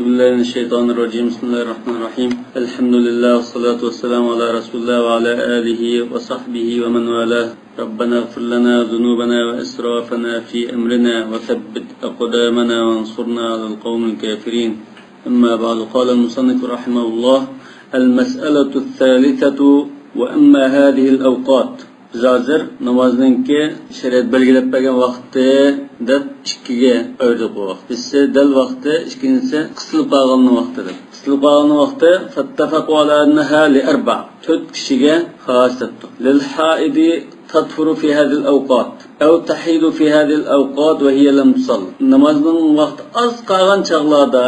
Euzu billahi mineşşeytanirracim. Bismillahirrahmanirrahim. Elhamdülillah ve salatu vesselamu ala Resulillah ve ala alihi ve sahbihi ve men velah. Rabbena ighfir lana zunubana ve israfana fi emrina ve thabbit aqdamana ve ansurna alel kavmil kafirin. Amma ba'du. Qala al-musannif rahimahullah: El-mes'eletu's salisatu ve amma hadihi'l awqat. Biz hozir namozningki shariat belgilab bergan vaqti deb ikkiga ayirdik bu vaqt. Bizsa dal vaqti, ikkinchisi qisilib qolgan vaqti deb. Qisilib qolgan vaqti fattafaqu ala annaha li arba'. 4 kishiga xos etdik. Lil haidi tadfuru fi hadhihi al-awqat aw tahidu fi hadhihi al-awqat wa hiya lam tusall. Namozning vaqti az qolgan chog'larda,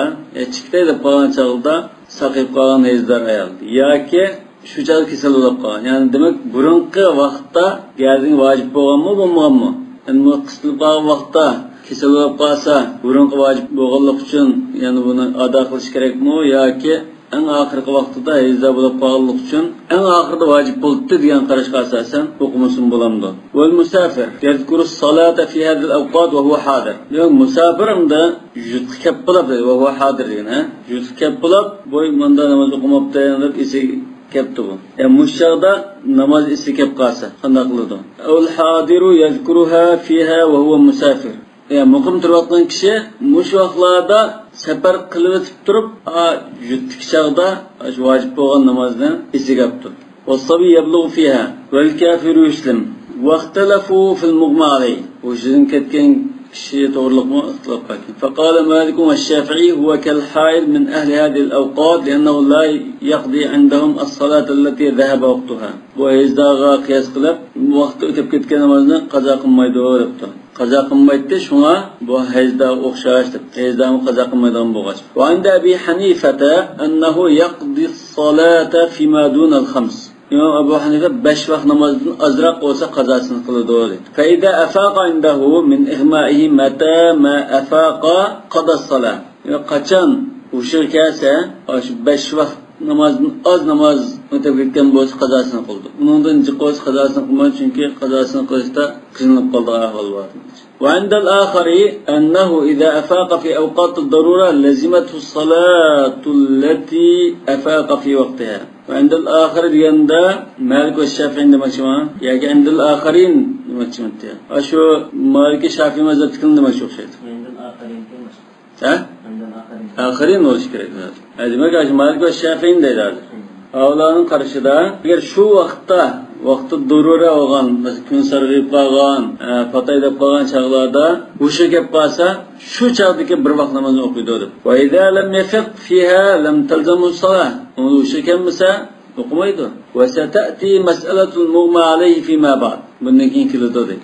chiqdaydi qolgan chog'da saqib qolgan hezdar ayol yoki şu çağ kesel olup kalan. Yani demek burunki vaqtda gazing vacib bo'lganmi, bo'lmaganmi? Yani bu qisilib qolgan vaqtda kesel olup qalsa, burunki vacib bo'lganlik uchun, yani buni ado qilish kerakmi yoki eng oxirgi vaqtida hezda bo'lib qolganlik uchun eng oxirida vacib bo'ldi degan qarashga asosan o'qimasin bo'lamdi. Val musafir yadhkuru salata fi hadhihi al-awqat wa huwa hadir. Yani musafirda jutqi kep bo'lib va huwa hadir degan, ha? Jutqi kep bo'lib, bo'y menda namoz o'qimabdi deb esi kepti bu. Mushaqda namoz isi kep qalsa qanday qiladi? Al hadiru yazkuruha fiha wa huwa musafir. Muqim turayotgan kishi mush vaqtlarda safar qilib o'tib turib, jutdik chaqda shu vojib bo'lgan namozni isi kepti. Was-sabi yablughu fiha wal kafiru yuslim. Waqtalafu fil mughma alayh. O'shidan ketgan شيء تورلق ما اطلق. فقال مالك والشافعي هو كالحائل من أهل هذه الأوقات لأنه لا يقضي عندهم الصلاة التي ذهب وقتها. وهذا قياس قلب وقت تبكت كنا مزنا قضاء ما يدور وقته. قضاء ما يتشونا وهذا أخشاش هذا قضاء ما يدور بغش. وعند أبي حنيفة أنه يقضي الصلاة فيما دون الخمس. İmam Ebu Hanife 5 vaqt namazdan azraq olsa qazasını qıldı dedi. Feyda afaqa indahu min ihma'ihi mata ma afaqa qada salat. Yani qaçan uşurkasa 5 vaqt namazdan az namaz o'tib ketgan bo'lsa qazasını qıldı. Bundan jiqos qazasını qılmadı çünkü qazasını qilishda qiynalib qolgan ahvol bor. وعند الآخر أنه إذا أفاق في أوقات الضرورة لزمته الصلاة التي أفاق في وقتها. وعند الآخر يندا مالك والشافعي عندما شما يعني عند الآخرين ما شمتها. أشو مالك الشافعي ما زلت كلنا ما شوف شيء. عند الآخرين كم؟ ها؟ عند الآخرين. آخرين وش كره هذا ما كاش مالك والشافعي ده هذا. Avlanın karşıda eğer şu vakti durura olgan, mesela gün sargıyıp kalgan, patayda kalgan çağlarda bu şey kep kalsa şu çağdaki bir vakit namazını okuydu. Ve izâ lem yefik fîhâ lem telzemu salah. Onu bu şey kemmese okumaydı. Ve setâti mes'eletul muğma aleyhi fîmâ ba'd. Bundan keyin kilidi.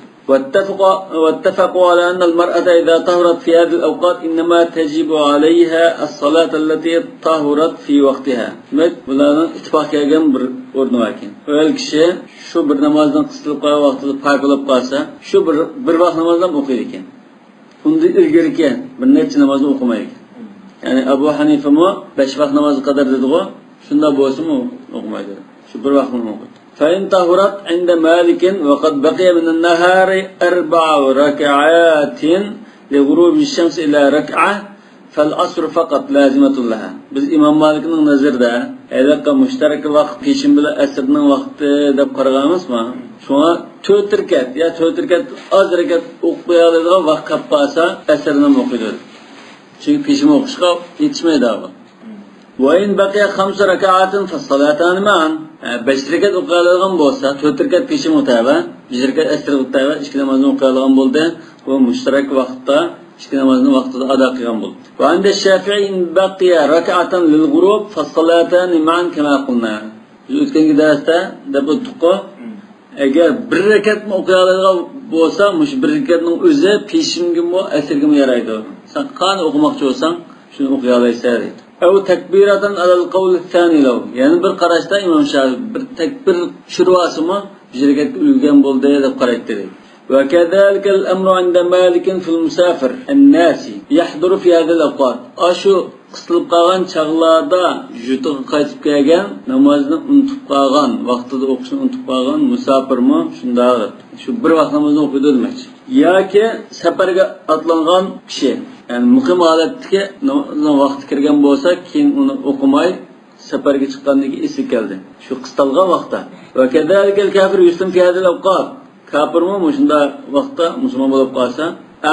واتفقوا على أن المرأة إذا طهرت في هذه الأوقات إنما تجب عليها الصلاة التي طهرت في وقتها. Bunların ittifak edilgen bir ornu var ki. Öyle kişi şu bir namazdan kısılıp kalan vaktinde fark olup kalsa, şu bir vakit namazdan okuyurken, bunda ilgirken bir nefçi namazını okumayırken. Yani Ebu Hanife mi 5 vakit namazı kadar dedi o, şunda boğası mı okumaydı? Şu bir vakit namazı okuyordu. فإن طهرت عند مالك وقد بقي من النهار 4 ركعات لغروب الشمس إلى ركعة فالعصر فقط لازمة لها. Biz İmam Malik'in nazarda elakka müşterek vaqt peşin bilan asrning vaqti deb qaraganmizmi? Şuna 4 rakat ya 4 rakat az rakat o'qiyoladigan vaqt qolib qolsa asrni o'qiydi. Chunki peşin o'qishga yetishmaydi abi. وإن بقي 5 ركعات فالصلاتان معا. 5 rakat o'qiyoladigan bo'lsa 4 rakat peşin o'tadi, 1 rakat asr o'tadi, 2 namozni o'qiyoladigan bo'ldi. Bu müşterek vaqtda 2 namozni vaqtida ado qilgan bo'ldi. Va anda Shafi'i in baqiya rak'atan lil ghurub fas-salatan ma'an kama qulna. O'tgangi darsda deb o'tdik. Agar 1 rakatni o'qiyoladigan bo'lsa, mush 1 rakatning o'zi peshinga mo asrga mo yaraydi. Sen qani o'qimoqchi bo'lsang, shuni o'qiy olaysan. أو تكبيرة على القول الثاني له. يعني bir qarashda İmam Şafii bir tekbir şurvasımı bir ulgan bo'ldi deb qaraydi. وكذلك الأمر عند مالك في المسافر الناس يحضر في هذه الأوقات. Aşu qisilib qolgan chaqlarda jutiga qaytib kelgan, namozni unutib qolgan, vaqtida o'qishni unutib qolgan musafirmi shunda shu bir vaqt namozni o'qiydi demakchi. yoki safarga otlangan kishi, ya'ni muqim holatdagi vaqt kirgan bo'lsa, keyin uni o'qimay safarga chiqqandan keyin esi keldi. Shu qistalgan vaqtda. Va kadalika kafir yuslim fi hadal awqat. Kafirmi shunda vaqtda musulmon bo'lib qolsa,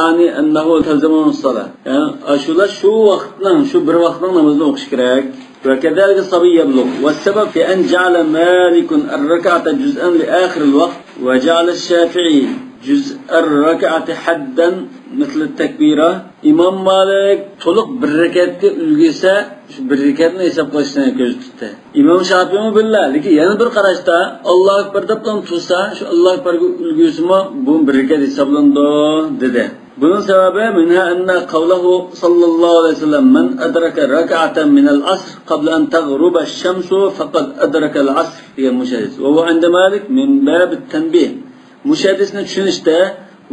ani annahu talzamun salat. Ya'ni ashular shu vaqtning, shu bir vaqtning namozini o'qish kerak. Va kadalika sabiy yablugh. Va sabab fi an ja'ala Malik ar-rak'ata juz'an li akhir al-waqt va ja'ala ash-Shafi'i juz' ar-rak'ati haddan مثل التكبيرة. İmam Malik to'liq bir rakatga ulgursa, shu bir rakatni hisob qilishni ko'z tutdi. İmam Shafi'i billah, lekin yana bir qarashda Alloh akbar deb tursa, shu Alloh akbarga ulgursimi, bu bir rakat hisoblandi dedi. Bunun sebebi minha anna qawluhu sallallohu alayhi vasallam man adraka rak'atan min al-asr qabla an taghruba ash-shamsu faqad adraka al-asr degan mushahhis. Va bu anda Malik min bab at-tanbih. Mushahhisni tushunishda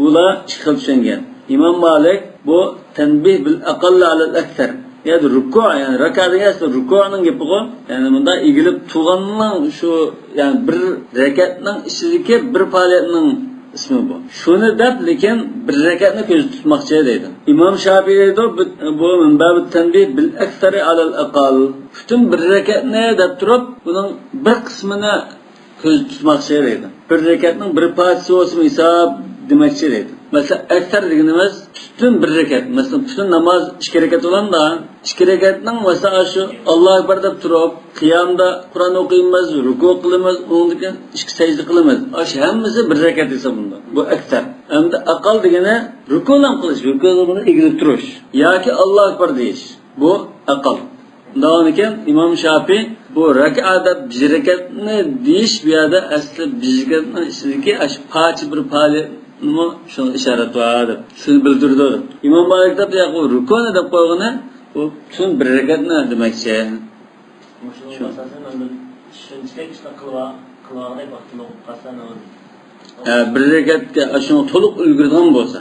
bular chiqib tushungan. İmam Malik bu tanbih bil aqall ala al-akthar. Yani ruku, yani rakatga ruku'ning gapi go. Yani bunda egilib turganning shu, yani bir rakatning ichidagi bir faoliyatning ismi bu. Shuni deb, lekin bir rakatni ko'z tutmoqchi deydi. İmam Shafi'i deydi bu minbab tanbih bil akthar ala al-aqall. Butun bir rakatni deb turib, buning bir qismini ko'z tutmoqchi deydi. Bir rakatning bir parchasi bo'lsa hisob demoqchi deydi. Mesela ekser dediğimiz bütün bir rekat. Mesela bütün namaz 2 rekat olan da 2 rekatning mesela şu Alloh akbar deb turib, qiyamda Qur'on o'qiymiz, ruku qilamiz, undan keyin 2 sajda qilamiz. Shu hammasi bir rekat hisoblanadi. Bu ekser. Endi aqal degani rukulan qilish, rukudan egilib turish yoki Alloh akbar deyish. Bu aqal. Undan keyin İmam Shafi'i bu rak'ada 1 rekatni deyish bu yerda asli 1 rekatning ichidagi shu parcha bir faoliyat nima shuni ishorat qiladi. Shuni bildirdi. İmam Malik deb yaqu rukuni deb qo'ygani u shun bir rakatni demakchi. Shu asosan unda shunchalik ishni qilib vaqtni o'qib qolsa bir rakatga shuni to'liq ulgurgan bo'lsa,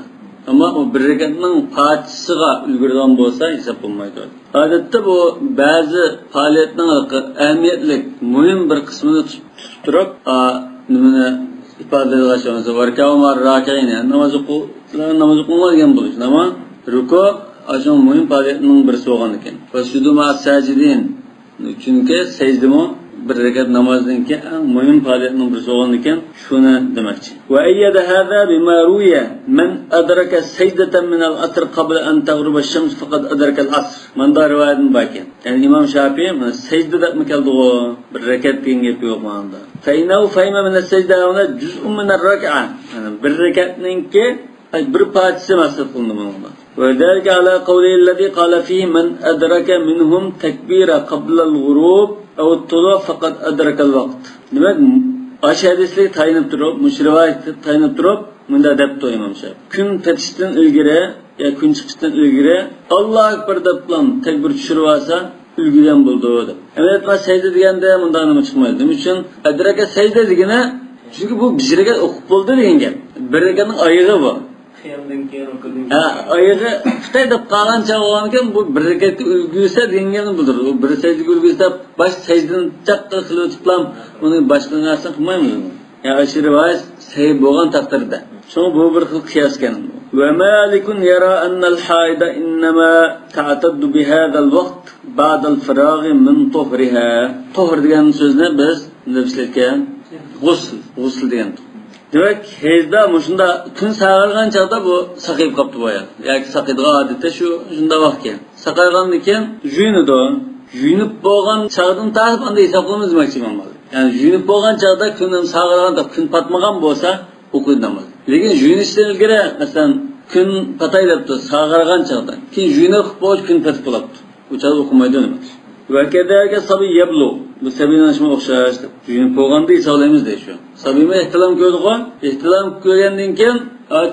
ammo u bir rakatning parchasiga ulgurgan bo'lsa hisob bo'lmaydi. Odatda bu ba'zi faoliyatning ahamiyatli, muhim bir qismini tutib turib, nimani ifade edilmişse var ki Ömer rak'ine namazı kılmayan buluş ama ruku aşın mühim faaliyetinin birisi olan iken. Ve sudu sacidin çünkü secdemi bir rekat namazın ki mühim faaliyetinin birisi olan iken şunu demekçi. Ve eyyede hâzâ bimâ ruye men adraka secdeten minel asr qabla en tagruba şems fakat adrakel asr. Manda rivayetin bakin. Yani İmam Şafii secde de mi kaldı o bir rekat diyen gibi yok manda. فإنه فهم من السجدة هنا جزء من الركعة. يعني بالركعتين كي bir parçası masraf kılındı bununla. وذلك على قوله الذي قال فيه من أدرك منهم تكبيرا قبل الغروب أو الطلوع فقد أدرك الوقت. Demek aşı hadisleri tayinip durup, müşrivayeti tayinip durup, bunda depto İmam Şafii. Gün petişten ilgiri ya gün çıkıştan ilgiri Allah Ekber deplan tekbir düşürüyorsa ülgüden buldu. Evet, ben secde degende bundan mı çıkmaydı? Demek için adraka secde degene çünkü bu bir rekat okup buldu degen gap. Bir rekatning ayağı bu. Qiyamdan keyin o'qilgan. Ayağı tutay deb qolgan chog'onkan bu bir rekatga ulgursa degani budir. U bir secdega ulgursa bosh secdani chaqqa qilib o'tiblam, uni boshqa narsa qilmaymiz. Ya shu rivoyat sahih bo'lgan taqdirda. So'ng bu bir xil qiyos ekan. Ve Malikun yara anna al-haida innama ta'taddu bi hadha al-vaqt ba'da al-firaghi min tuhriha. Tuhr degan so'zni biz nafslarga g'usl degan. Demek hezda mushunda kun sağargan chaqda bu saqayib qopti boya. Yoki saqaydigan odatda shunda vaqt ekan. Saqaygandan keyin juyinidi. Juyinib bo'lgan chaqdan tartib anday hisoblaymiz demoqchi bo'ladi. Yani juyinib bo'lgan chaqda kundan sağarganda kun patmagan bo'lsa o'qiydi namoz. Lekin juyinishdan ilgari masalan kun patay debdi sağargan chaqda. Keyin juyinib bo'sh kun patib qolibdi. Bu chaqda o'qimaydi demoqchi. Va kadalika sabiy yablu. Bu sabiylanishma o'xshash. Juyinib bo'lganda hisoblaymiz deydi. Sabiyma ehtilom ko'rdi-ku. Ehtilom ko'rgandan keyin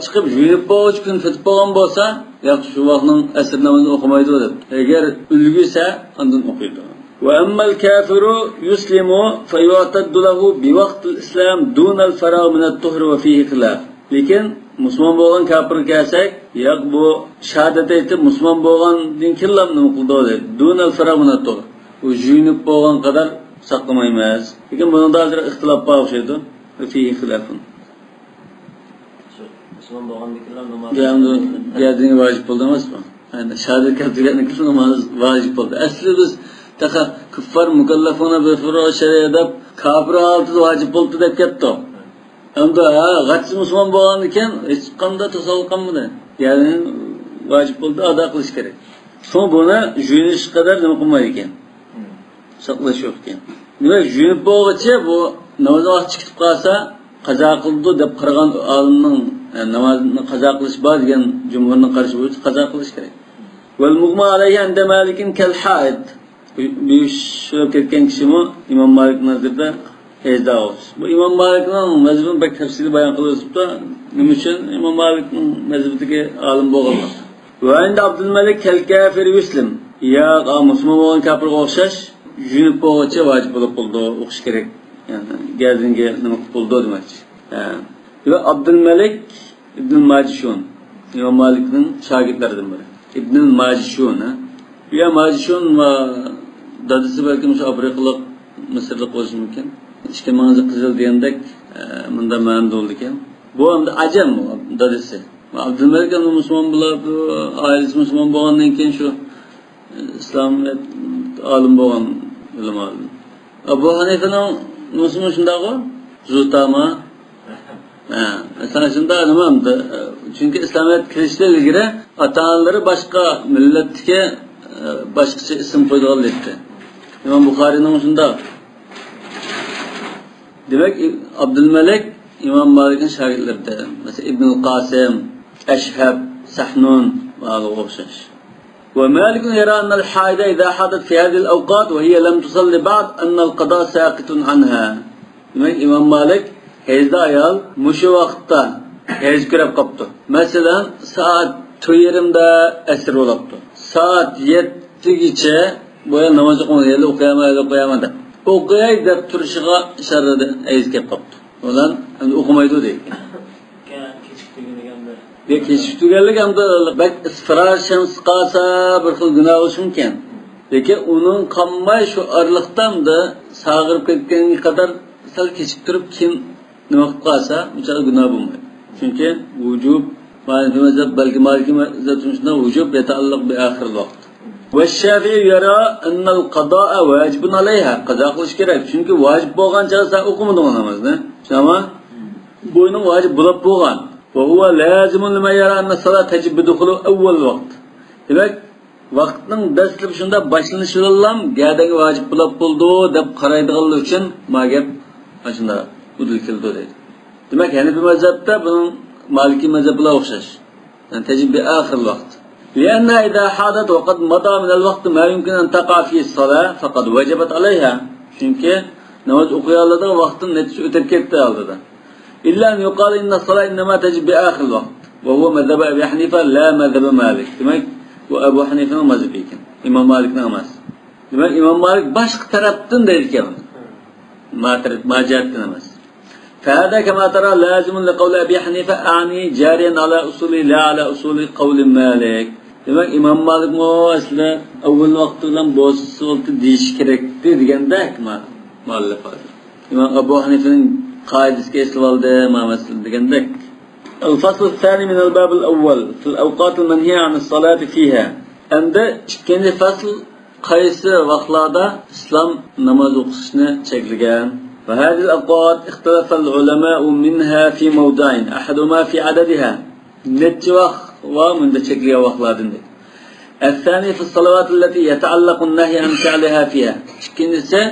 chiqib juyinib bo'sh kun patib bo'lgan bo'lsa, yo'q shu vaqtning asr namozini o'qimaydi deb. Agar ulgursa, ondan o'qiydi. وأما الكافر يسلم فيعتد له بوقت الإسلام دون الفراغ من الطهر وفيه خلاف. Lekin musulmon bo'lgan kafir kelsak, yo'q bu shahodat aytib musulmon bo'lgandan keyin nima qildi deydi. Dunal farag min at-tuhur. U juyinib bo'lgan qadar saqlamaymiz. Lekin bunda hozir ixtilof bor o'xshaydi. Fihi xilafun. Müslüman doğandakiler namaz. Yani geldiğini vacip oldu emasmi? Yani şahadat keltirgandan namaz vacip oldu. Asli biz taka kuffar mukallafona bir furu şeriada kafir altı vacip oldu deb ketdi. Endi g'atchi musulmon bo'lgan ekan hech qanday tasavvur qilmadi. Ya'ni vacip oldu ada qilish kerak. So'ng buni juyinish qadar nima qilmaydi ekan. Saqlash yo'q ekan. Nima juyinib bo'lguncha bu namoz vaqti chiqib qolsa qazo qildi deb qaragan olimning namozni qazo qilish bor degan jumhurning qarashi bo'yicha qazo qilish kerak. Val mughma alayhi anda malikin kal haid. Bu shunday ketgan kishimi Imom Malik nazarida hezda o'z. Bu Imom Malikning mazhabini bak tafsili bayon qilyapti. Nima uchun Imom Malikning mazhabidagi olim bo'lgan? Va endi Abdul Malik kal kafir muslim. Ya musulmon bo'lgan kafirga o'xshash junub bo'lguncha vojib bo'lib qoldi, o'qish kerak. Yani geldiğince nima bo'ldi demoqchi. Ve Abdul Malik ibn Majishun Imom Malikning shogirdlaridan biri. Ibn Majishun, ya Majishun va dadasi balki o'sha afrikalik Misrlik bo'lishi mumkin. İşte manzı qizil degandek bunda ma'no bo'ldi ekan. Bu hamda ajam dadasi. Abdul Malik ham musulmon bo'ladi, oilasi musulmon bo'lgandan keyin shu islom olim bo'lgan ulamo. Abu Hanifaning musulmon shundaqo? Zutama. Sana shunda nima hamda? Chunki islomiyat kirishdan ilgari ota-onalari boshqa millatga boshqacha ism qo'yganlar. İmam Buxoriyning shunda. Demek Abdul Malik İmam Malik'in şagirdlaridan. Mesela İbn Qasim, Ashhab, Sahnun ve o'xshash. ومالك يرى أن الحائض إذا حدث في هذه الأوقات وهي لم تصلي بعد أن القضاء ساقط عنها. Demek İmam Malik hezda ayol mushu vaqtda hez kirib qopti. Masalan, saat 2:30da asr bo'libdi. Saat 7gacha boya namoz o'qiyaman deb. O'qiyay deb turishiga sharrida hez kelib qopti. Ular endi o'qimaydi deydi. Kechiktirganlik hamda bak isfirar shams qolsa bir xil gunoh bo'lishi mumkin. Lekin uning qolmay shu arliqdamda sag'irib ketganga qadar sal kechiktirib kim nima qilib qolsa, uncha gunoh bo'lmaydi. Chunki vujub balki Maliki mazhabida shunday vujub yata'alluq bi oxir vaqt. Va Shafi'i yara anna al-qada'a wajibun alayha. Qazo qilish kerak. Chunki vojib bo'lgan chog'da o'qimading namozni. Shama bo'yning vojib bo'lib bo'lgan. وهو لازم لما يرى أن الصلاة تجب بدخول أول وقت. Demek vaqtning dastlab shunda boshlanishi bilan gadagi vojib bo'ldi deb qaraydiganlar uchun mag'ab shunda udul keldi deydi. Demak, Hanafi mazhabda buning Maliki mazhabi bilan o'xshash. Yani tajib bi oxir vaqt. لأن إذا حدث وقد مضى من الوقت ما يمكن أن تقع فيه الصلاة فقد وجبت عليها. Çünkü namoz o'qiganlarda vaqtning netisi o'tib ketdi oldida. إلا أن يقال إن الصلاة إنما تجب بآخر الوقت وهو مذهب أبي حنيفة لا مذهب مالك. Demek وأبو حنيفة مذهب ekan. İmam Malik emas. Demek İmam Malik başka taraftan da ekan. Macihattan emas. فهذا كما ترى لازم لقول أبي حنيفة أعني جاريا على أصول لا على أصول قول مالك. Demek İmam Malik aslında avval vaqtdan bosib deyish kerakdi degandek mualliflar. İmam Abu Hanifa'nın قاعدة كيسلالده ما مثل دقندك. الفصل الثاني من الباب الأول في الأوقات المنهية عن الصلاة فيها. عند كن فصل قيس وقلاده إسلام نماز وقشنا شكلجان. وهذه الأوقات اختلف العلماء منها في موضعين أحدهما في عددها نتوخ ومن شكلها وقلادن. الثاني في الصلوات التي يتعلق النهي عن فعلها فيها. كنسة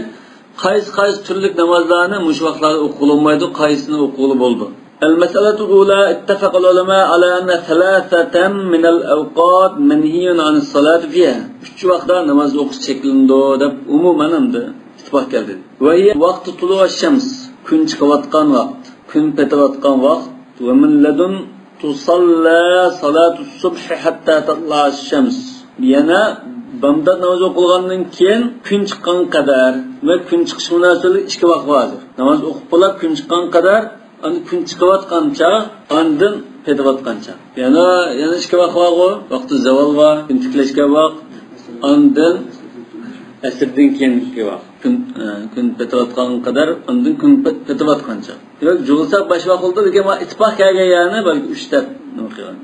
qaysi turlik namozlarni mush vaqtlarda o'qilmaydi, qaysini o'qili bo'ldi. Al-mas'alatu al-ula ittafaqa al-ulama ala anna thalathatan min al-awqat manhiyun an as-salat fiha. 3 vaqtda namoz o'qish cheklandi deb umuman hamda ittifoq keldi. Va hiya vaqtu tulu'i ash-shams, kun chiqayotgan vaqt, kun petayotgan vaqt va min ladun tusalla salatu as-subh hatta tatla ash-shams. Yana bamda namoz o'qilgandan keyin kun chiqqan qadar va kun chiqish munosabati 2 vaqt bor. Namoz o'qib bo'lib kun chiqqan qadar, endi kun chiqayotgancha, ondan petayotgancha. Yana 2 vaqt bor, vaqti zavol va kun tiklashga vaqt, ondan asrdan keyingi vaqt. Kun petayotgan qadar, undan kun petayotgancha. Yo'q, jug'ilsa bash vaqtda degan ittifoq kelgani balki 3 ta o'qigan.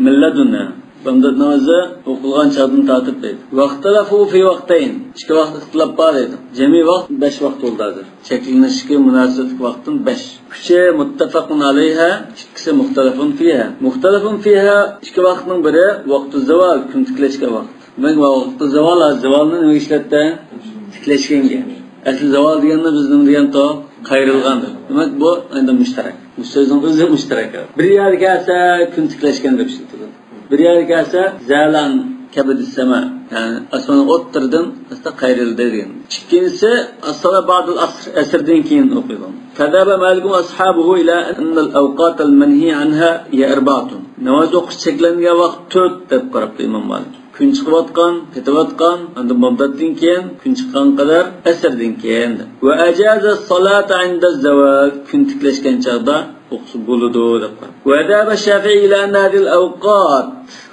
Milladunna. Bunda namozi o'qilgan chaqdan tartib deydi. Vaqtalafu fi vaqtayn. Ikki vaqt ixtilof bor edi. Jami vaqt 5 vaqt bo'ldi. Cheklanishga munosib vaqtdan 5. Kuchi muttafaqun alayha, ikkisi muxtalafun fiha. Muxtalafun fiha ikki vaqtning biri vaqtu zavol, kun tiklashga vaqt. Men vaqtu zavolni nima ishlatdi? Tiklashganga. Asli zavol deganda bizning degan to qayrilgandir. Demak bu endi mushtarak. Bu so'zning o'zi mushtarak. Bir yerga kelsa kun tiklashgan deb ishlatiladi. Bir yerga kelsa zalan kabid sama, ya'ni osmon o'ttirdan asta qayrildi degan. Ikkinchisi as-sala ba'dul asrdan keyin o'qilgan. Kadaba malikum ashabuhu ila anna al-awqat al-manhi anha ya arba'atun. Namoz o'qish cheklangan vaqt 4 deb qarabdi Imom Malik. Kun chiqayotgan, ketayotgan, endi muddatdan keyin kun chiqqan qadar asrdan keyin. Va ajaza as-salata 'inda az-zawal, kun tiklashgan chaqda o'qib bo'ladi deb qarab. Va daba Shafi'i ila anna hadhihi al-awqat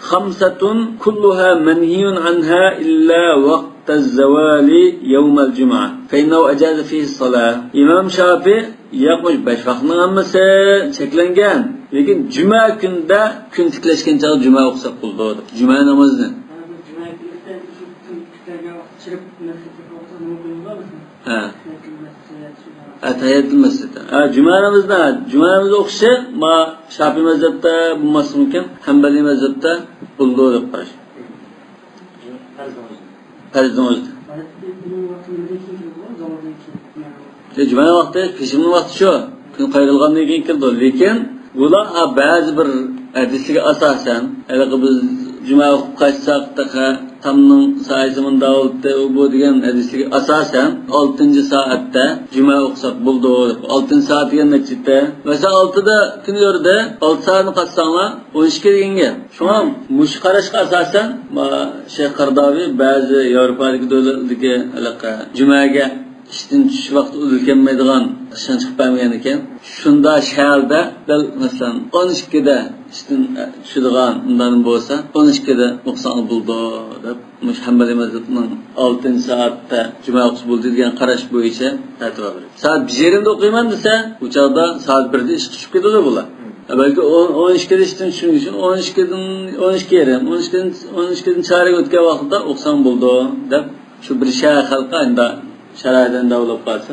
khamsatun kulluha manhiyun anha illa waqt az-zawali yawm al-jum'ah. Fa innahu ajaza fihi as-salah. Imam Shafi'i yo'qmish 5 vaqtning hammasi cheklangan. Lekin juma kunda kun tiklashgan chaqda juma o'qisak bo'ladi. Juma namozni Tahiyatul masjid. Juma namozini o'qishi ma Shafi'i mazhabda bo'lmasi mumkin, Hanbali mazhabda bo'ldi deb qarash. Farz namozni. Juma vaqti, peshimni vaqti shu. Kun qayrilgandan keyin kirdi, lekin bular ba'zi bir hadisga asosan, hali biz juma o'qib qaytsak tamning soatida bu degan hadisga asosan 6-soatda juma o'qisak bo'ldi. 6-soat degan nechida? Masalan 6da kun yorda 6 soatni qatsanglar 12 deganga. Shunga mush qarashga asosan Shayx Qardaviy ba'zi Yevropalik davlatlarga aloqa jumaga ishdan tush vaqti uzilmaydigan ishdan chiqib bo'lmagan ekan. Shunda shaharda masalan 12 da ishdan tushadigan undan bo'lsa 12 da o'qisang bo'ldi deb Hanbali mazhabining 6-soatda juma o'qish bo'ldi degan qarash bo'yicha fatvo beradi. Soat 1:30da o'qiyman desa, u chaqda soat 1da ish chiqib ketadi bular. Balki 12 da ishdan tushish uchun 12dan chorak o'tgan vaqtda o'qisang bo'ldi deb shu bir shahar xalqi endi sharoitdan davlat qolsa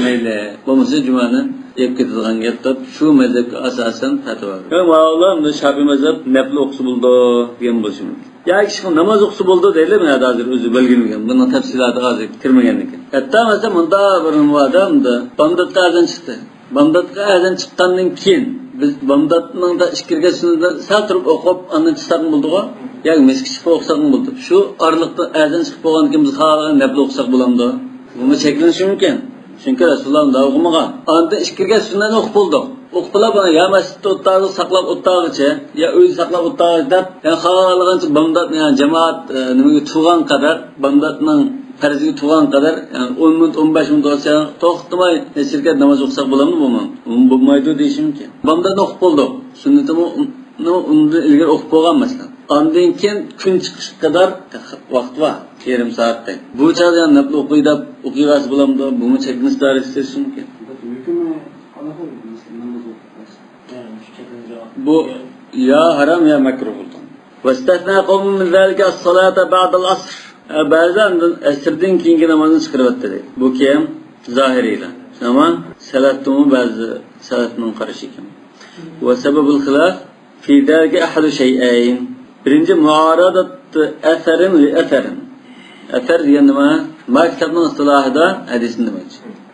mayli bo'lmasa jumani yeb ketadigan gap deb shu mazhabga asosan fatvo beradi. Ma'lum Shafi'i mazhab nafl o'qisi bo'ldi degan bo'lishi mumkin. Yoki namoz o'qisi bo'ldi deydi, men hozir o'zi bilmagan. Buning tafsilotlari hozir kirmagan ekan. Hatto masalan bunda bir odamda bomdatga azon chiqdi. Bomdatga azon chiqqandan keyin biz bomdatning da ishkirga sunida sal turib o'qib, undan chiqargan bo'ldi-ku. Yoki mesjid chiqib o'qisak bo'ldi. Shu oraliqda azon chiqib bo'lgan keyin biz xohlagan nafl o'qisak bo'lamdi. Buni cheklanishi mumkin. Chunki Rasululloh unda o'qimagan. Anda ishkirga sunnatni o'qib bo'ldi. O'qitlar buni ya masjidda o'ttirib saqlab o'ttirgancha, ya uyda saqlab o'ttirgan deb, yani xohlagancha bomdat, yani jamoat nimaga turgan qadar, bomdatning farziga turgan qadar, yani 10 minut, 15 minut olsa, to'xtamay shirkat namoz o'qisak bo'ladimi bu? Bo'lmaydi deyish mumkin. Bomdatni o'qib bo'ldi. Sunnatni undan ilgari o'qib bo'lgan masalan. Ondan keyin kun chiqish qadar vaqt bor. Yarım saatte. Bu çağda yani nafl okuyuyoruz bulamda. Bunu çekiniz tarih istersin ki. Bu ya haram ya makruh oldu. Vestethna qavmun min zalika as-salata ba'da al-asr. Bazen asrdan keyingi namozni chiqaribdi deydi. Bu kim? Zahiriylar. Ama salatning bazı salatning qarashi ekan. Va sababul xilaf fi zalika ahadu shay'ayn. Birinci muaradat atharin li atharin. Efer diyende ma kitabının istilahında hadisin demek.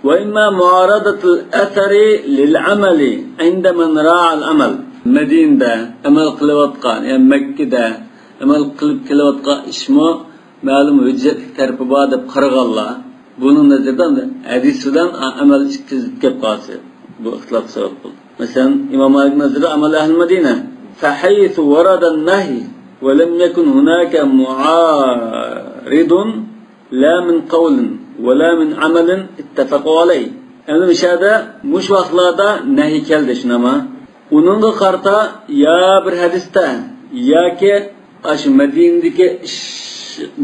Ve imma muaradatul eseri lil ameli inde men ra'al amel. Medine'de amel kılıvatkan, yani Mekke'de amel kılıp kılıvatkan işmi malum hüccet terpiba deb qarag'anlar. Bunun nazardan da hadisdan amel kizib qalsa bu ixtilof sabab bo'ldi. Masalan, Imom Malik nazarida amal ahli Madina fa haythu warada an-nahy ve lem yekun hunaka mu'aridun la min qawlin ve la min amalin ittafaqu alayh. Yani müşahede muş vaqtlarda nahy keldi shunama. Uningga qarta ya bir hadisda yoki ash Madinadagi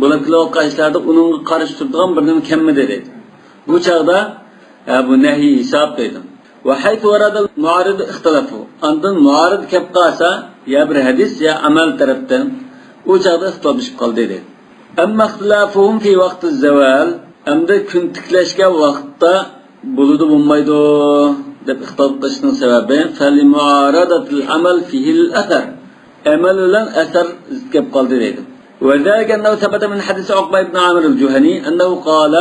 bo'lib kelayotgan ishlarda uningga qarshi turadigan bir nima kammi dedi. Bu chaqda bu nahiy hisob deydi. Va hayt varada muarid ixtilafu. Andan muarid kelib qolsa, ya bir hadis ya amal tarafdan u chaqda ixtiloflashib qoldi dedi. Amma ixtilafuhum fi vaqti zawal, amda kun tiklashgan vaqtda bo'ludi bo'lmaydi deb ixtilof qilishning sababi fali muaradatil amal fihi al-athar. Amal bilan asar kelib qoldi dedi. وذلك أنه ثبت من حديث عقبة بن عامر الجهني أنه قال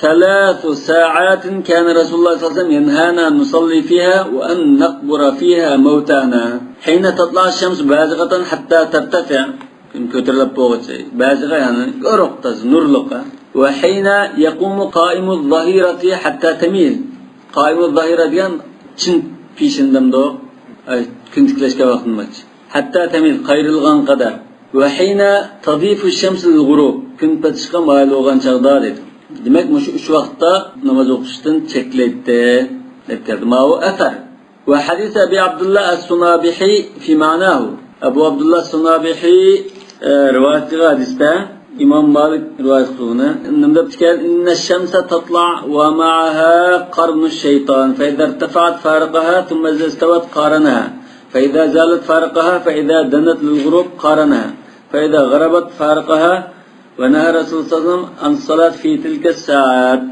3 ساعات كان رسول الله صلى الله عليه وسلم ينهانا أن نصلي فيها وأن نقبر فيها موتانا حين تطلع الشمس بازغة حتى ترتفع كترلب بوغتي بازغة يعني قرقتز نورلقة وحين يقوم قائم الظهيرة حتى تميل قائم الظهيرة ديان چن پیشندم دو كنت كلاشكا وقت نمج حتى تميل قير الغان قدر وحين تضيف الشمس للغروب كنت بتشقى مايل وغان شغدا dedi. Demek şu 3 vaqtda namaz o'qishdan cheklaydi deb keldi. Ma o athar. Ve hadis Abi Abdullah as-Sunabihi fi ma'nahu. Abu Abdullah as-Sunabihi rivayet hadiste İmam Malik rivayet kılığını. Nimde bitken inne şemse tatla ve ma'aha qarnu şeytan. Fe idha irtafa'at farqaha thumma idha istavat qaranaha. Fe idha zalat farqaha fe idha danat lil-ghurub qaranaha. Fe idha gharabat farqaha ve neha Resulullah sallallahu aleyhi ve sellem an salat fi tilka saat.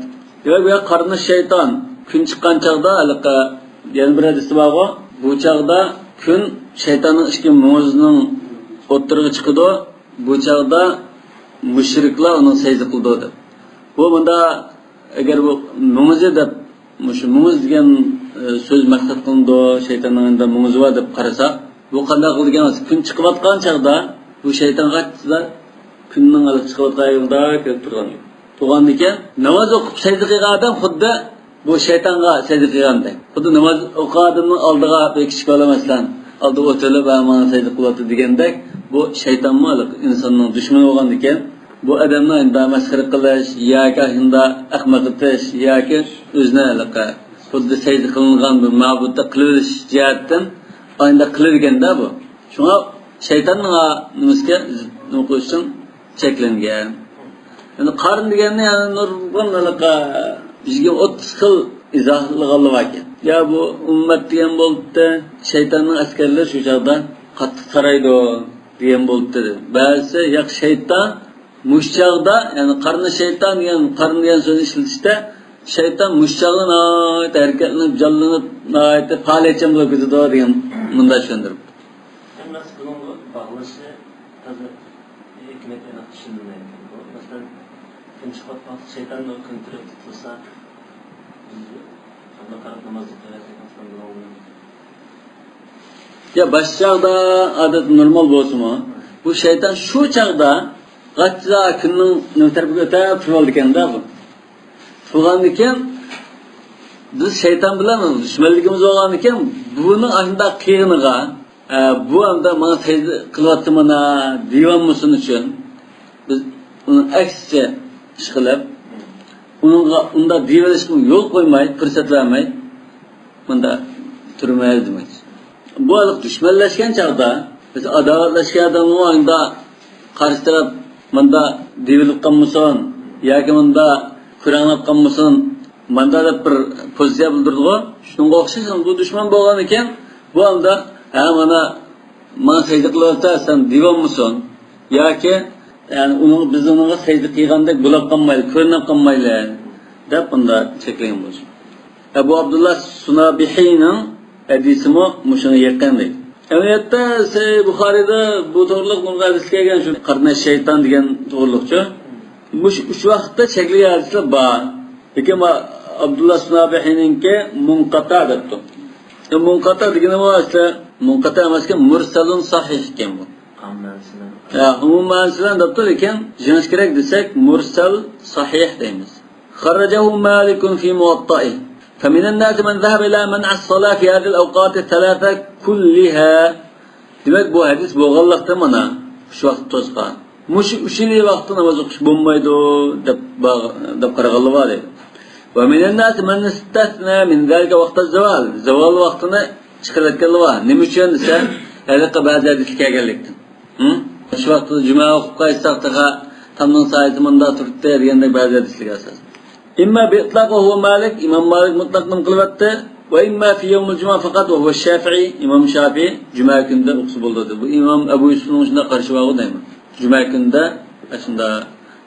Demek bu qarnu şeytan kun chiqqan chaqda aliqa yana bir hadis bor. Bu chaqda kun şeytanın ishki mo'zining o'ttirg'i chiqadi. Bu chaqda mushriklar uni sajda qildi deb. Bu bunda agar bu mo'zi deb mush mo'z degan so'z maqsad qilindi, shaytonning mo'zi va deb qarasa, bu qanday qilgan bo'lsa, kun chiqayotgan chaqda bu shaytonga kunning olib chiqayotganida kelib turgan. Turgan ekan, namoz o'qib sajda qilgan odam xuddi bu shaytonga sajda qilgandek. Xuddi namoz o'qigan odamning oldiga bekishib olamasdan, oldiga o'tirib amana sajda qilyapti degandek, bu shayton malik insonning dushmani bo'lgan ekan. Bu odamni endi masxara qilish yoki endi ahmoq etish yoki o'zini alaqa xuddi sajda qilingan bir ma'budda qilish jihatdan endi qilinganda bu. Shunga shaytonning nimasiga o'qishdan cheklangan. Endi qarn deganni yani nurg'un alaqa bizga 30 xil izohlaganlar ekan. Ya bu ummat degan bo'ldi, shaytonning askarlari shu chaqda qattiq qaraydi degan bo'ldi. Ba'zi yo'q shayton mushchaqda, yani qarni shayton degan qarn degan so'zni ishlatishda shayton mushchaqdan harakatlanib, jonlanib, faoliyatchan bo'lib ketadi degan bunda tushundirib. Emas bunga bog'lishi hozir hikmatini tushunmayman. Masalan, ikkinchi xotmat shaytonni kuntirib tutsa, unda qarab namoz o'qiyotgan ya başchaqda odat normal bo'lsa-mu, bu shayton shu chaqda qattiq kunning tarbiga o'tib turadi ekanda bu. Turgan ekan, biz shayton bilan dushmanligimiz bo'lgan ekan, buni anda qiyiniga, bu anda mana sajda qilyapti mana divanmusin uchun biz uni aksicha ish qilib, unga unda divalishga yo'l qo'ymay, fursatlamay, bunda turmaydi demak. Bu alik dushmanlashgan chaqda, biz adovatlashgan odamning o'yinda qarshi taraf manda devilib qolmasin yoki manda kuranib qolmasin, manda deb bir pozitsiya bildirdi-ku. Shunga o'xshash bu dushman bo'lgan ekan, bu anda mana sajda qilyapti, sen divanmisan yoki yani biz unga sajda qilgandek bo'lib qolmaydi, ko'rinib qolmaydi deb bunda cheklangan bo'lsin. Abu Abdullah Sunabihining hadisimi mushunga yaqin deydi. Albatta Buxoriyda bu to'g'riliq bunga hadis kelgan shu qarna shayton degan to'g'riliqchi. Bu uch vaqtda cheklangan hadislar bor. Lekin Abdullah Sunabihiningki munqata debdi. Munqata degani bu asli munqata emaski mursalun sahih ekan bu. Umuman sizlar debdi, lekin jinish kerak desak mursal sahih deymiz. Xarrajahu Malikun fi Muwatta'i. فمن الناس من ذهب إلى منع الصلاة في هذه الأوقات الثلاثة كلها. Demek bu hadis bu g'allıqda mana shu vaqt to'sqan. Mushili vaqtda namoz o'qish bo'lmaydi deb qaraganlar bor edi. Va min an-nas man istathna min zalika vaqt az-zawal. Zawal vaqtini chiqarayotganlar bor. Nima uchun desa, haliqa ba'zi hadis kelganlikdan. Shu vaqtda juma o'qib qaytsaqda tamning sayisi munda turibdi degandek ba'zi hadislarga asos. İmma bi itlaq huwa Malik, İmam Malik mutlaqdan qilibdi. Ve imma fi yawmil cuma faqat ve huwa Şafii, İmam Şafii cuma günde o'qisa bo'ldi. Bu İmam Abu Yusufning shunda qarshi vaqti deyman. Cuma günde shunda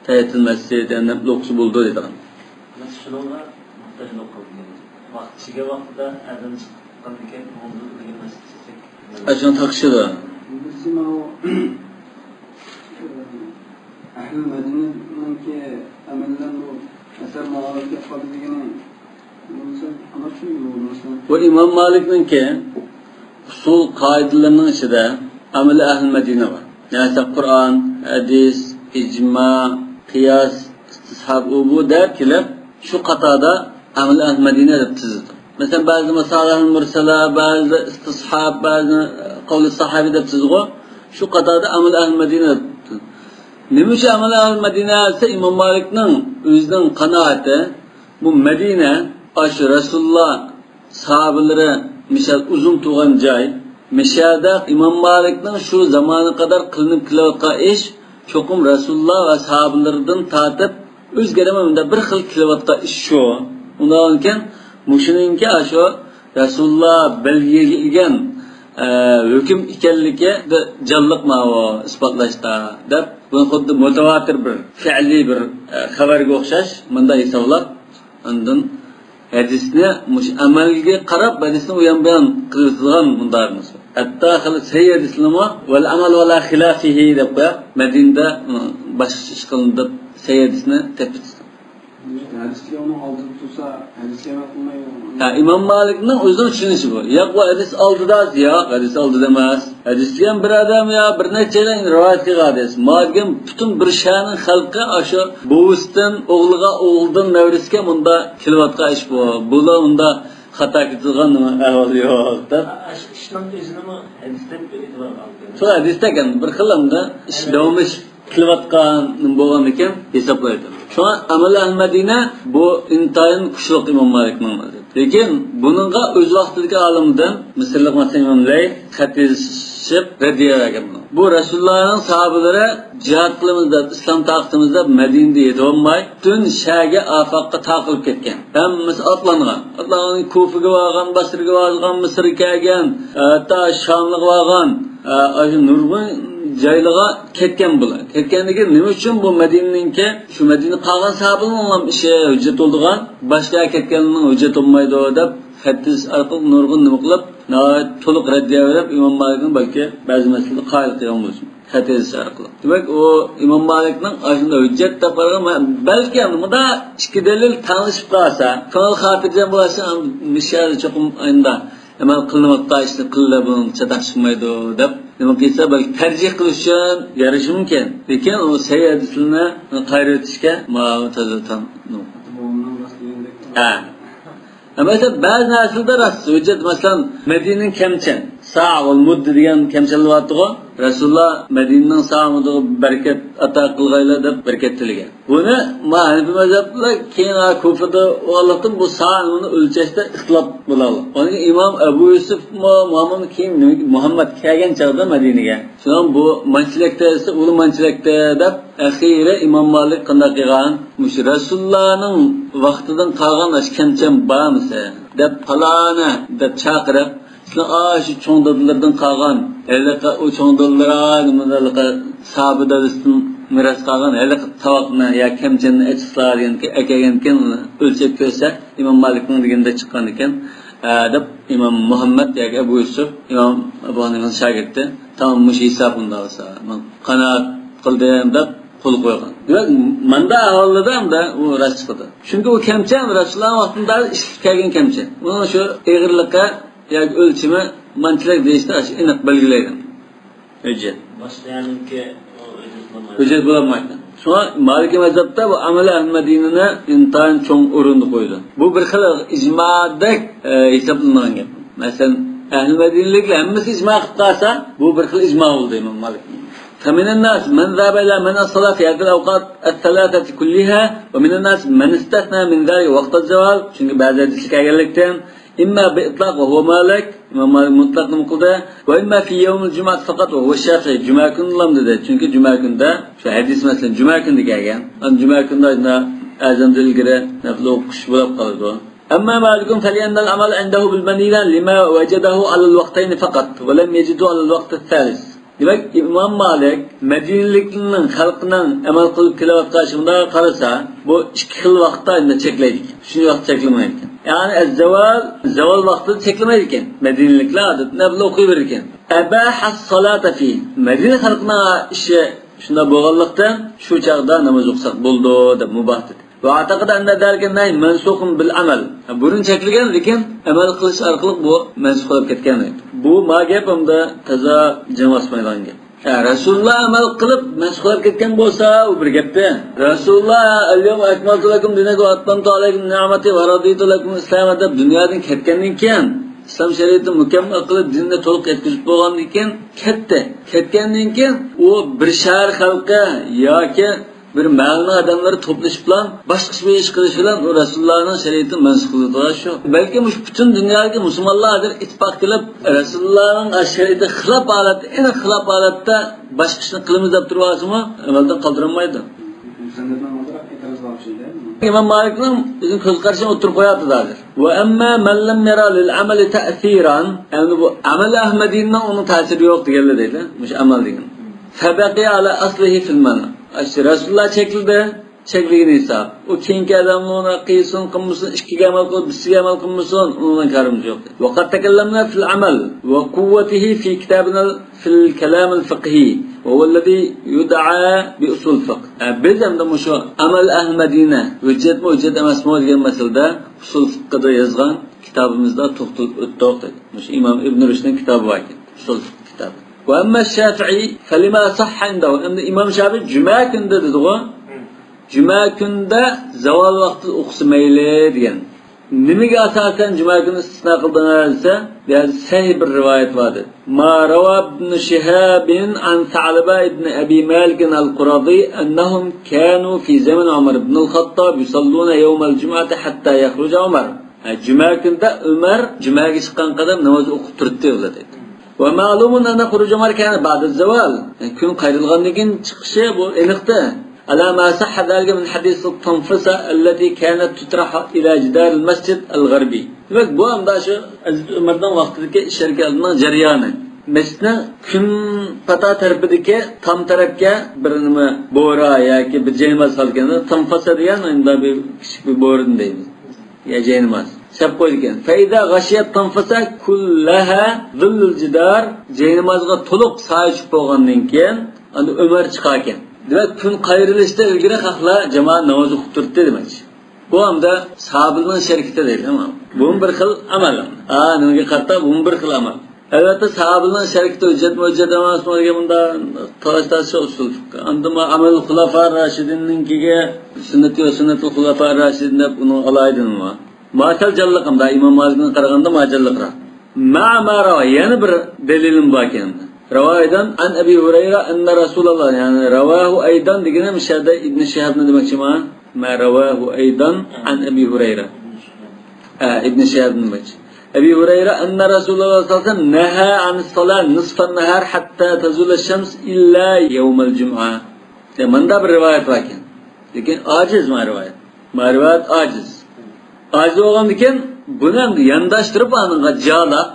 tayatul masjid yani o'qisa bo'ldi dedi. Biz shunga muhtojlik qildik. Vaqtiga vaqtida azan chiqqan ekan, onda degan masjid. Ashun taqshida. Bizim o Ahl-i Medine'nin ki amelden bu eser muhabbet yapabildiğini Bu İmam Malik'nin ki usul kaidelerinin içinde ameli Ahl-i Medine var. Yani Kur'an, hadis, icma, kıyas, istishab bu derkiler şu katada ameli Ahl-i Medine de tizdi. Mesela bazı masalahın mursala, bazı istishab, bazı kavli sahabi de tizdi. Şu katada ameli Ahl-i Medine de tizdi. Nimiş ameli Ahl-i Medine ise İmam Malik'nin özünün kanaati bu Medine aşı Resulullah sahabeleri misal uzun tuğan cay Meşada İmam Malik'nin şu zamanı kadar kılınıp kilovatqa iş çokum Resulullah ve sahabelerden tatip özgerememinde bir xil kilovatqa iş şu. Ondan keyin muşuninki aşı Resulullah belgilegen hüküm ikenligi canlıq ma'vo isbotlashda deb bunu xuddi mutavatir bir fi'li bir xabarga o'xshash bunda hisoblab undan hadisni amalga qarab hadisni u ham bilan qiladigan bundarmiz. Hatta sahih hadislarni val amal wala khilafihi deb Madinada boshqa ish qilindi sahih hadisni tepdi. Hadisga onu aldırıp tutsa hadisga bakılmayı. İmam Malik'nin özünün düşünüşü bu. Ya bu hadis aldıda ya hadis aldı demez. Hadisgen bir adam ya bir neçelen rivayet hadis. Malik'in bütün bir şanın halkı aşı boğustan oğluğa oğuldan nevriske bunda kilvatqa iş bu. Bula bunda hata ketilgan ahval yok da. İşin özünü mü hadisten itibar aldı? Şu hadisdeken bir xillamda iş davomlaş kilvatqanın bo'lgan ekan hesaplaydi. Şu an Amel Medine bu intayin kuşluk İmam Malik'nin var. Lekin bununla öz vaqtidagi olimdan Misrlik mesela İmam Ley xatishib radiya bergan. Bu Resulullah'ın sahabeleri cihat qilmizda, islom taqtimizda Madinada yetolmay, tun shaga afaqqa taqilib ketgan. Hammasi otlangan. Otlangan Kufaga borgan, Basraga borgan, Misrga kelgan, hatta Shamga borgan, nurg'un joylarga ketgan bular. Ketganligi nima uchun bu Madinaninki shu Madina qolgan sahabalarning ham ishi hujjat bo'lgan, boshqa ketganning hujjat bo'lmaydi deb hadis orqali nurg'un nima qilib, to'liq raddiya berib İmam Malikning balki ba'zi masalalarni qoyil qilgan bo'lsin. Hadis orqali. Demak, o İmam Malikning ashunda hujjat topgan balki bunda ikki dalil tanishib qolsa, ko'ngil xotirjam bo'lsa, mishal cho'qim endi amal qilinmoqda ishni qilib buni chadaq chiqmaydi deb nima qilsa balki tarjih qilish uchun yarishi mumkin. Lekin u sahih hadislarni qayritishga ma'tazatan. Mesela bazı naslda rast hujjat masalan Madinaning kamchan sa' wal mudd degan kamchanlar bor. Rasulullah Madinaning sa'mida barakat ato qilgaylar deb barakat tilagan. Buni Hanifi mazhablar keyin Kufada Allohdan bu sa'ni o'lchashda ixtilof bo'ladi. Onun İmam Abu Yusuf Muhammad keyin Muhammad kelgan chog'da Madinaga. Shundan bu manchilikda esa uli manchilikda deb axiri İmam Malik qanday qilgan? Mush Rasulullahning vaqtidan qolgan kamchan bormisa deb falana deb chaqirib şu çoğundadırlardan kalan, o çoğundadırlara nimalarga sahabedardan miras kalan, tavakna ya kemçenni eçislar ekegenken ölçek koysa İmam Malik'nin diginde çıkan iken deb İmam Muhammed ya Ebu Yusuf İmam Ebu Hanife'nin şagirdi tamam muş hesabında olsa kanaat kıldım deb qo'l qo'ygan. Demak, manda ahvolida da u rast chiqdi. Chunki u kamchan Rasululloh vaqtida ish kelgan kamchan. Buni shu eg'irlikqa yoki o'lchimi manchilik deyishda aniq belgilaydi. Hujjat. Boshqa yaniki hujjat bo'lmaydi. Shuna Maliki mazhabda bu amali Ahmadinini intayin cho'ng o'rinda qo'ydi. Bu bir xil ijmodak hisoblangan gap. Masalan, Ahmadinliklar hammasi ijmo qilib qolsa, bu bir xil ijmo bo'ldi Imom Malik. فمن الناس من ذهب إلى من الصلاة في هذه الأوقات الثلاثة كلها ومن الناس من استثنى من ذلك وقت الزوال çünkü bazı hadisler gelirken إما بإطلاق وهو مالك إمام مالك مطلق نقوله وإما في يوم الجمعة فقط وهو الشافعي جمعة كن لم ده çünkü جمعة كن ده şu hadis mesela جمعة كن دقيقة أن جمعة كن ده إنه أذن دلقرة نفلو قش بلاب قلده أما مالك فلأن العمل عنده بالبنية لما وجده على الوقتين فقط ولم يجده على الوقت الثالث. Demek İmam Malik Medinelikning xalqining amal qilib kelayotgan shunda qarasa bu ikki xil vaqtda endi cheklaydi. Shuni vaqt cheklamaydi ekan. Ya'ni zavol vaqtida cheklamaydi ekan. Medineliklar odatda bu o'qiyver ekan. Abahas salata fi. Medina xalqining ishi shunda bo'lganlikdan shu chaqda namoz o'qisak bo'ldi deb mubah dedi. Ve atakada anda derken ne mensukhun bil amel. Bunun çekilgen lekin amel qilish orqali bu mensuh bo'lib ketgan. Bu ma gapimda taza jamasmaydan gap. Rasululloh amal qilib mensuh bo'lib ketgan bo'lsa, u bir gapda. Rasululloh al-yawma akmaltu lakum dinakum wa atmamtu alaykum ni'mati wa raditu lakum islam deb dunyodan ketgandan keyin İslam şeriatini mukammal qilib dinni to'liq yetkazib bo'lgandan keyin ketgandan keyin u bir shahar xalqi yoki bir ma'lum adamları toplashib bilan boshqa ish qilish bilan u Rasulullohning shariatini mansub qiladi shu. Balki butun dunyoga musulmonlar ittifoq qilib Rasulullohning shariatiga xilof holatda boshqa ishni qilamiz deb turibasizmi? Amaldan qoldirilmaydi. İmam Malikning o'zining ko'z qarashini o'tirib qo'yapti hozir. Va amma man lam yara lil amali ta'siran, endi bu amal ahmadiyning uning ta'siri yo'q deganlar deydi. Mush amal degan. Fabaqi ala aslihi fil mana. Rasululloh chekligi hisob. U keyingi odamlarni qiysin qilmasin, ikkiga amal qilib, bisiga amal qilmasin, undan karimiz yo'q. Va qad takallamna fil amal va quwwatihi fi kitabina fil kalam al fiqhi va huwa alladhi yud'a bi usul fiqh. Biz hamda shu amal ahmadina hujjat emasmi degan masalada usul fiqhda yozgan kitobimizda to'xtalib o'tdik. Mush Imom Ibn Rushdning kitobi bor ekan. Usul fiqh kitobi. وأما الشافعي فلما صح عنده أن الإمام الشافعي جمعة كنده دغوا جمعة كنده زوال وقت أقسميله ديان نميك أساسا جمعة كنده استثناء قلدنا لسه بهذا صحيح بالرواية واحدة ما روى ابن شهاب عن ثعلبة ابن أبي مالك القرظي أنهم كانوا في زمن عمر بن الخطاب يصلون يوم الجمعة حتى يخرج عمر جمعة كنده عمر جمعة كشقان قدم نماز أقترته ولده ومعلوم أن خروج عمر كان بعد الزوال كن قيد الغنيين çıkışı bu eniqta على ما صح ذلك من حديث التنفسة التي كانت تطرح إلى جدار المسجد الغربي. Demek bu anda şu Hazreti Ömer'den vaktideki şerikatının jaryanı. Mescidin kun pata tarafidagi tam tarafga bir nima bo'ra yoki bir jaymaz salganda tanfasa degan unda bir kichik bir bo'rin deymiz. Ya jaymaz. Sab qo'ygan. Fayda g'ashiyat tanfasa kullaha zillul jidar jaymazga to'liq saychib bo'lgandan keyin unda Umar chiqar ekan. Demak kun qayrilishda ilgari haqla jamoat namoz o'qib turibdi demakchi. Bu hamda sahobaning sharikati deydi, tamam. Bu bir xil amal. Nimaga qarta bu bir xil amal. Albatta sahobaning sharikati hujjat emas degan bunda to'g'ri usul. Unda amal xulafa rashidinninkiga sunnatul xulafa rashidin deb uni olaydinmi? Maçal jalliqimda İmam Malik'nin qaraganda maçalliqroq. Ma'mara yana bir dalilim bor ekan. Rivoyatdan an Abi Hurayra anna Rasululloh yani ravahu aydan degani mishada Ibn Shihobni demoqchiman. Ma ravahu aydan an Abi Hurayra. Ibn Shihobni demoqchi. Abi Hurayra anna Rasululloh sallallohu alayhi vasallam naha an salat nisfan nahar hatta tazul ash-shams illa yawm al-jum'a. Manda bir rivoyat bor ekan. Lekin ojiz rivoyat. Rivoyat ojiz. Aciz olgandan keyin buni yondashtirib aniga jalab,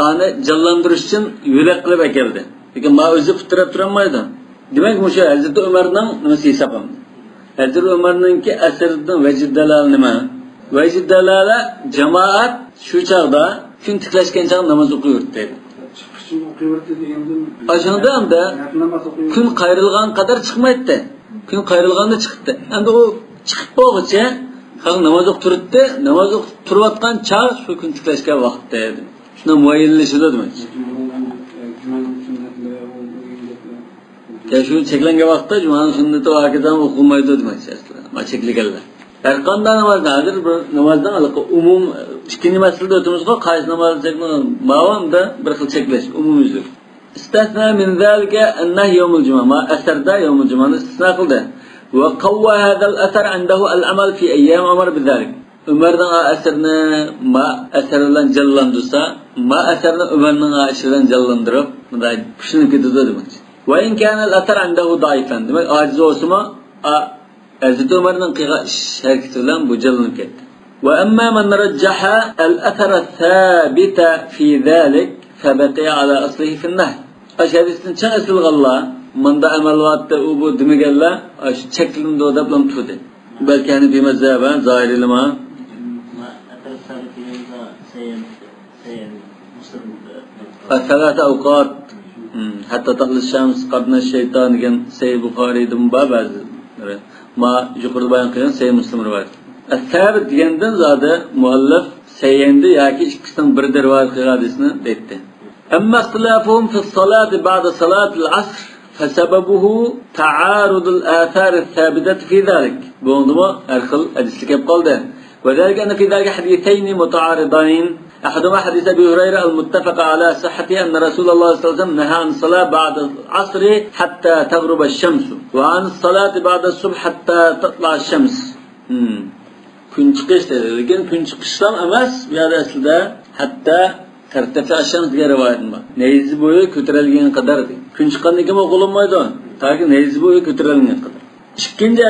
ani jallandirish uchun yo'lak qilib keldi. Lekin ma o'zi fitrab turolmaydi. Demak, o'sha Hazrat Umarning nimasi hisoblanadi. Hazrat Umarningki asridan vajiddalal nima? Vajiddalala jamoat shu chaqda kun tiklashgan chaq namoz o'qiyverdi. Chiqishni o'qiyverdi degandan ashunda hamda kun qayrilgan qadar chiqmaydi. Kun qayrilganda chiqdi. Endi u chiqib bo'lguncha Xalq namoz o'qib turibdi, namoz o'qib turayotgan chaq shu kun tiklashgan vaqtda edi. Shuna muayyanlashadi demakchi. Shu cheklangan vaqtda jumaning sunnati vaqidan o'qilmaydi demakchi aslida. Ma cheklaganlar. Har qanday namozda hozir bir namozdan umum ikkinchi masalada o'tamiz-ku, qaysi namoz cheklagan ma'lumda bir xil cheklash umumiydir. Istisna min zalika an-nahy yawmul juma. Ma asarda yawmul jumani istisna qildi. وقوى هذا الأثر عنده العمل في أيام عمر بذلك. Ömer'nin eserini ma eseri bilan canlandırsa, ma eserini Ömer'nin eşi bilan canlandırıp, bunday kuşunib ketadi demek. Ve in kana al-athar indahu daifan. Demek aciz olsa Hazreti Ömer'nin qilgan ish harakati bilan bu canlanib ketdi. Ve amma man rajjaha al-athar ath-thabita fi zalik fabaqiya ala aslihi fi an-nahy. Ashadisdan chang asilganlar manda amaliyatda u bu demaganlar shu cheklindi deb bilan turdi. Balki hani bir mazhaba zahirlama ثلاث أوقات حتى تطلع الشمس قبل الشيطان كان سي بخاري دم بابز ما يقول بيان كان سي مسلم رواية الثابت ديندن زاده مؤلف سيندي ياكي إكسن برد رواية حديثنا ديته أما اختلافهم في الصلاة بعد صلاة العصر فسببه تعارض الآثار الثابتة في ذلك بوندما أرخل حديث لك قال وذلك أن في ذلك حديثين متعارضين أحدهما حديث أبي هريرة المتفق على صحته أن رسول الله صلى الله عليه وسلم نهى عن الصلاة بعد العصر حتى تغرب الشمس وعن الصلاة بعد الصبح حتى تطلع الشمس. Gün çıkış dedi. Lekin gün çıkışdan emas, bu yerda aslida hatta tertefi الشمس diye rivayetim var. Neyzi boyu ko'tarilgan qadar deydi. Kun chiqqandan keyin o'qilinmaydi. Taki neyzi boyu ko'tarilgan qadar. İkinci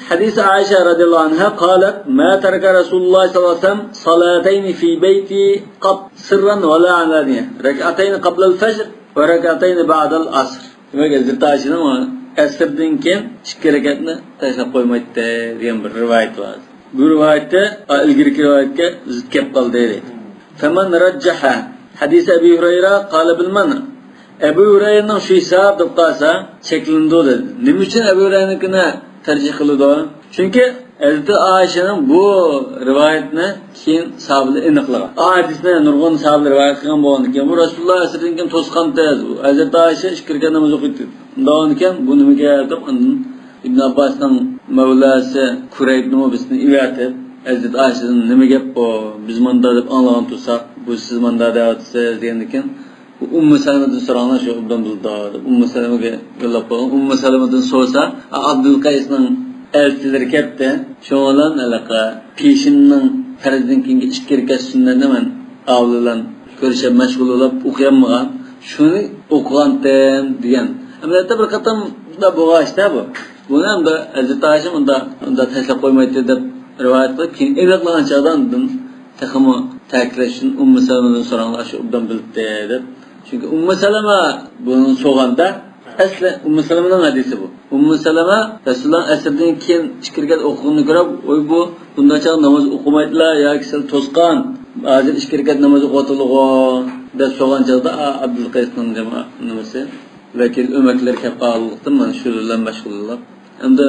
hadis Ayşe radıyallahu anha qalat ma taraka Rasulullah sallallahu aleyhi ve sellem salatayn fi beyti qat sirran ve la alaniya rak'atayn qabla al-fajr ve rak'atayn ba'da al-asr. Demek Hazreti Ayşe'nin asrdan keyin 2 rakatni tashlab qo'ymaydi degan bir rivoyat var. Bu rivoyatda ilgirki rivoyatga zid kelib qoldi deydi. Faman rajjaha hadis Abi Hurayra qala bil mana Ebu Hurayraning shu hisob deb qolsa cheklindi dedi. Nima uchun Ebu Hurayranikini tarjih qildi? Chunki Hazrati Oyshaning bu rivoyatni keyin sahobalar aniqlagan. Hadisni nurg'un sahobalar rivoyat qilgan bo'lgandan keyin bu Rasululloh asridan keyin to'sqan tez bu. Hazrati Oysha ishkirga namoz o'qiydi. Undan keyin bu nimaga deb Ibn Abbosning mavlasi Kurayb bizni ivatib Hazrati Oyshadan nima gap bu? Biz manda deb anglagan tursak, bu siz manda deyapsiz degandan keyin Ummu Salamadan so'ranglar shu obdan bildi. Ummu Salamaga yo'llab qo'ygan. Ummu Salamadan so'rasa, Abdul Qaysning elchilari ketdi. Shundan alaqa peshinning farzdan keyingi 2 rakat sunnatni men avlilan ko'rishib mashg'ul bo'lib o'qiyolmagan. Shuni o'qigandim degan. Amaliyotda bir qatam da bo'g'ashda bu. Buni ham da Hazrat Oysha unda tashlab qo'ymaydi deb rivoyat qilib, keyin aniqlagan chog'dan taxmo ta'kidlashni Ummu Salamadan so'ranglar shu obdan bildi deb. Çünkü Ummu Salama bunun soğanda asli Ummu Salama'nın hadisi bu. Ummu Salama Resulullah'ın esirden keyin işkirget okuduğunu görüp bu bundan çok namaz okumaydılar ya kisel toskan acil işkirget namazı okutuluğu da soğan çağda Abdülkays'ın namazı vekil ömekler kepağılıqtım ben şuurlarla meşgullar. Hem de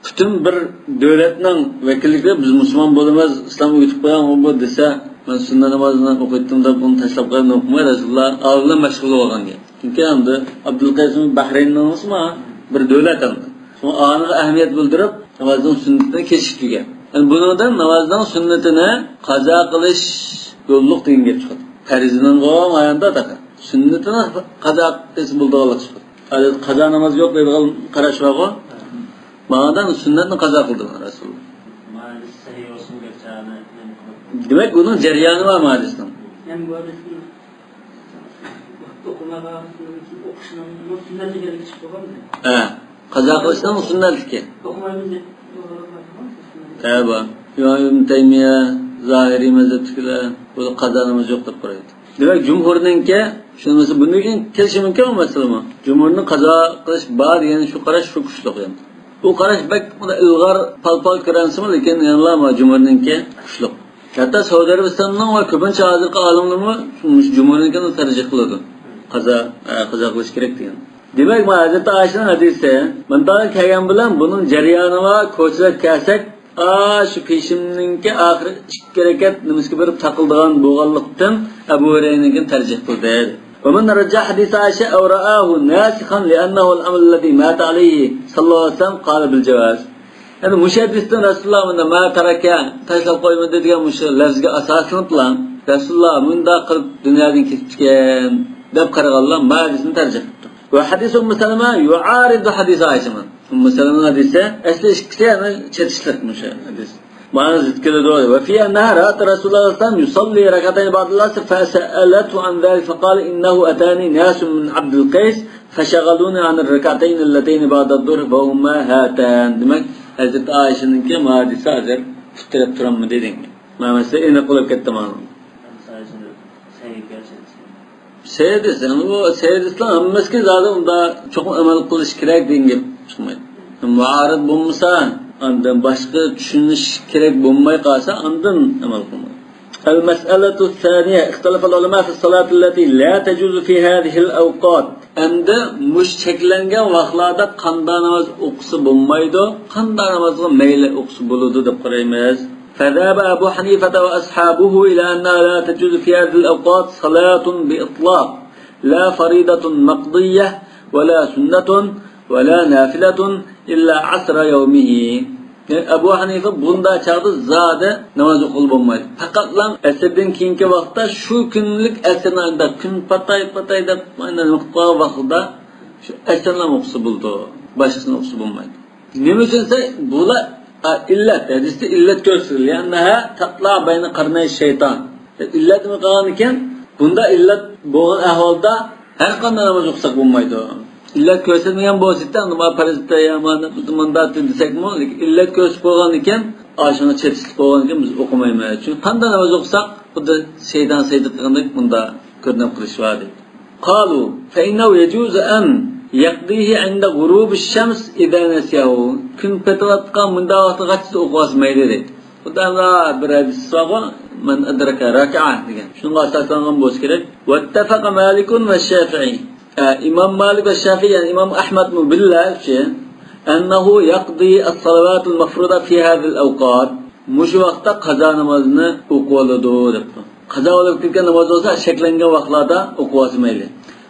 bütün bir devletinin vekillikleri biz Müslüman bulunmaz İslam uyutup koyan o bu dese ben sünnet namazını okuttuğumda bunu tashlab qo'yib o'qimaydi Rasululloh avval mashg'ul bo'lgan. Chunki hamda Abdulqaysning Bahraynning namozmi bir davlat hamda. Shuni aniq ahamiyat bildirib namozning sunnatini kechiktirgan. Yani bundan namozning sunnatini qazo qilish yo'lliq degan gap chiqadi. Farzdan qo'ygan ayanda taqa. Sunnatini qazo qilish bo'ldiganlik chiqadi. Hali qazo namoz yo'q deydigan qarash bor. Ma'nodan sunnatni qazo qildi Rasululloh. Demek bunun ceryanı var mı hadisinin? Yani bu hadisin okumaga okuşunun sünneti gerek çıkıyor mu? Kaza kılıştan sünnet ki. Okumayınca Tabi. İbn Teymiye, Zahiri mezhepçiler bu kaza namazı yok da buraydı. Demek Cumhur'unki şunu mesela bunun için kelişi mümkün mü mesela mı? Cumhur'un kaza kılış var yani şu karaş şu kuşluk yani. Bu karaş bek ilgar pal kıransın mı? Lakin yanılama Cumhur'unki kuşluk. Hatta Suudi Arabistan'ın ve köpünçe hazırlık alimlerimi Cumhuriyet'in tercih kılıyordu. Kaza kılış gerek diye. Demek ki Hazreti Ayşe'nin hadisi, bundan kelgen bilen bunun ceryanı var, koçlar kersek, şu peşimninki ahir 2 rekat nimiski berip takıldığan boğallıktan Ebu Hureyre'nin tercih kıldı. ومن رجع حديث عائشة أو رآه ناسخا لأنه الأمر الذي مات عليه صلى الله عليه وسلم قال بالجواز. Yani müşebbistin Resulullah'ın ma taraka tashlab qo'yma dedigan mushu lafzga asoslanib Rasululloh bunda qilib dunyodan ketgan deb qaraganlar hadisni tarjima qildi. Va hadis Ummu Salama yu'aridu hadis Aysha. Ummu Salama hadisi asli ikkisi yana chetishlik mushu hadis. Bana zitkede doğru. Ve fi enneha ra'at Resulullah sallallahu aleyhi ve sellem yusalli rakatayn ba'dal asr fesa'alatu an zalik faqala innehu atani nasun min Abdul Qays feşagaluni an rakatayn allatayn ba'dad duhr ve huma hatan. Demek Hazreti Ayşe'ninki hadise hazır tutup duran mı dedin? Mesela ene kılıp kettim anam. Sayesinde seyir gerçekten. Seyir desen, o seyir desen ammeski zaten onda çok amel kılış gerek deyin gibi çıkmaydı. Muarad bulmasa, andan başka düşünüş gerek bulmaya kalsa andan amel kılmaydı. المسألة الثانية اختلف العلماء في الصلاة التي لا تجوز في هذه الأوقات. Endi müşteklengen vaqtlarda qanday namoz o'qisa bo'lmaydi, qanday namozga mayli o'qisa bo'ladi deb qaraymiz. فذهب أبو حنيفة وأصحابه إلى أنها لا تجوز في هذه الأوقات صلاة بإطلاق لا فريضة مقضية ولا سنة ولا نافلة إلا عصر يومه. Abu Hanife bunda çağda zade namaz okul bulmaydı. Fakat lan esirden keyinki vaqtda şu günlük esirlerinde gün patay da aynen nokta vaqtda şu esirler okusu buldu. Başkasının okusu bulmaydı. Ne üçünse bula illet, hadiste illet gösteriliyor. Enneha tatla bayna qarnay şeytan. İllet mi qalan iken bunda illet bo'lgan ahvolda har qanday namoz o'qisak bo'lmaydi. İllet göstermeyen bu asitten ama parazitler yamanı mandat desek mi? İllet göstermeyen iken aşağıda çetişlik olan iken biz okumayız. Çünkü kandan namaz okusak bu da şeytan seyrettiğinde bunda görünen kılış vardı. Kalu fe innehu yecuzu en yakdihi inde gurubi'ş-şems idâ nesiyahu. Gün petevatkan bunda vakti kaçta okuyasmaydı dedi. Bu da bir hadis var. Men adraka raka'a degan. Şunga asaslangan bo'lish kerak. Vattafaqa Malikun ve Şafii. İmam Malik ve Şafii yani İmam Ahmed mi billah ki ennehu yaqdi as-salawatul mafruda fi hadhihi al-awqat. Muş vaqtda qazo namozini o'qiyoladi debdi. Qazo bo'lib ketgan namoz bo'lsa shaklangan vaqtlarda o'qiyolmaydi.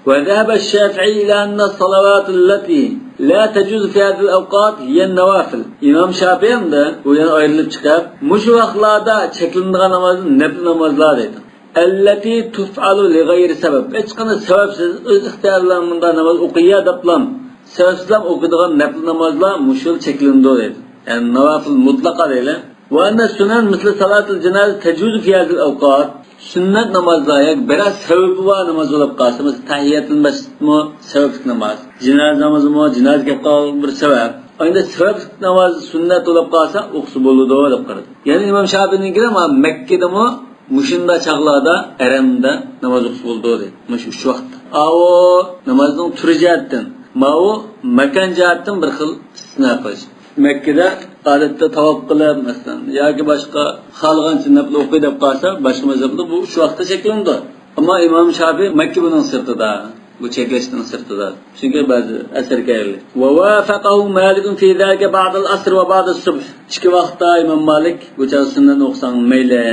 Ve zahaba Şafii ila anna as-salawatul lati la tajuz fi hadhihi al-awqat hiya an-nawafil. İmam Şafii ham da bu yana ayrılib chiqib, muş vaqtlarda cheklangan namozlar nafl namozlar dedi. Elleti tuf'alu li gayri sebep. Hiç qanday sebepsiz öz ixtiyorlarında namaz o'qiya deblam. Sebepsizlam o'qidigan nafl namozlar mushul cheklindi dedi. Yani nawafil mutlaqa deydi. Ve anna sunan misli salatul cenaze tejuzu fi hadhihi al-awqat. Sünnet namazlar yak biraz sebebi var namaz bo'lib qolsa, mesela tahiyatul masjidmi sebeplik namaz. Cenaze namazimi cenazeге bir sebep. Aynı sebeplik namaz sünnet bo'lib qolsa o'qisa bo'ladi deb qaradi. Yani İmam Şafii'ninki ama Mekke'demi Muşunda çağlarda eremde namaz okusu buldu dedi. Şu vaqtda. O namazın türü cihatdan, o mekan cihatdan bir xil istisna qilish. Mekke'de adette tavaf qilib, masalan, yoki boshqa xalqancha nafl o'qiy deb qolsa, boshqa mazhabda bu shu vaqtda cheklandi. Ammo Imom Şafii Mekke buning sirtida, bu cheklashning sirtida. Chunki ba'zi asarkaylar. Wa wafaqahu Malik fi zalika ba'd al-asr wa ba'd as-subh. Ikki vaqtda Imom Malik bu sunnat o'qisan mayli.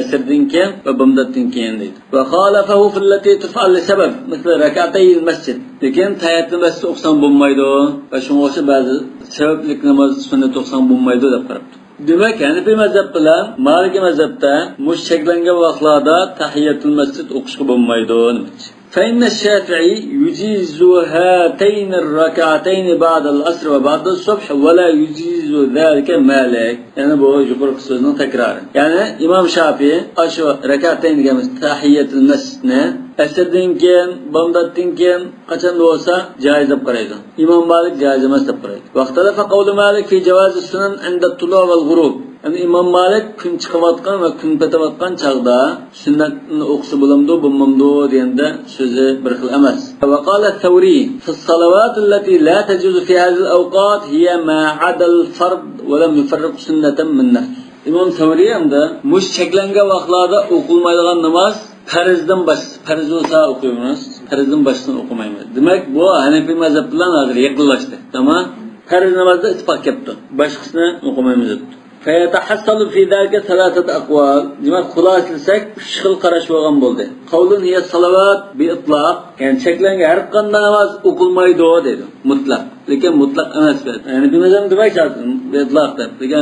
Esirden keyin ve bumdatdan keyin deydi. Ve xalafahu fillati tuf'al li sabab, misli rak'atayil masjid. Lekin tahiyatul masjid o'qisan bo'lmaydi va shunga o'xshab ba'zi sabablik namoz sunnat o'qisan bo'lmaydi deb qarabdi. Demak, Hanifi mazhab bilan Maliki mazhabda mush cheklangan vaqtlarda tahiyatul masjid o'qishga bo'lmaydi demoqchi. فإن الشافعي يجيز هاتين الركعتين بعد العصر وبعد الصبح ولا يجيز ذلك مالك. Yani bu yukarı sözünün tekrarı. Yani İmam Şafii aşu rekatayni demiş tahiyetul mescidine esirden keyin, bamdatdan keyin qachon bo'lsa jaiz deb qaraydi. İmam Malik jaiz emas deb qaraydi. Vaqtalafa qavlu Malik fi javoz sunan inda tulu' val ghurub. Yani İmam Malik kun chiqayotgan va kun petayotgan chaqda sunnatni o'qisa bo'lamdi, bo'lmamdi deganda so'zi bir xil emas. Va qala Thawri fi as-salawat allati la tajuzu fi hadhihi al-awqat hiya ma 'ada al-fard wa lam yufarriq sunnatan min nafs. İmam Thawri hamda mush cheklangan vaqtlarda o'qilmaydigan namoz farzdan farz bo'lsa o'qiymiz, farzdan boshdan o'qimaymiz. Demak, bu Hanifi mazhab bilan hozir yaqinlashdi. Tamam? Farz namozda ittifoq kelibdi. Boshqasini o'qimaymiz deb. فيتحصل في ذلك ثلاثة أقوال. Demek xulosalasak 3 xil qarash bo'lgan bo'ldi. Qavlun hiya salavat bi itlaq, yani cheklangan har qanday namoz o'qilmaydi dedi. Mutlaq. Lekin mutlaq emas. Yani bilmasam demak lazım bi itlaq deb. Lekin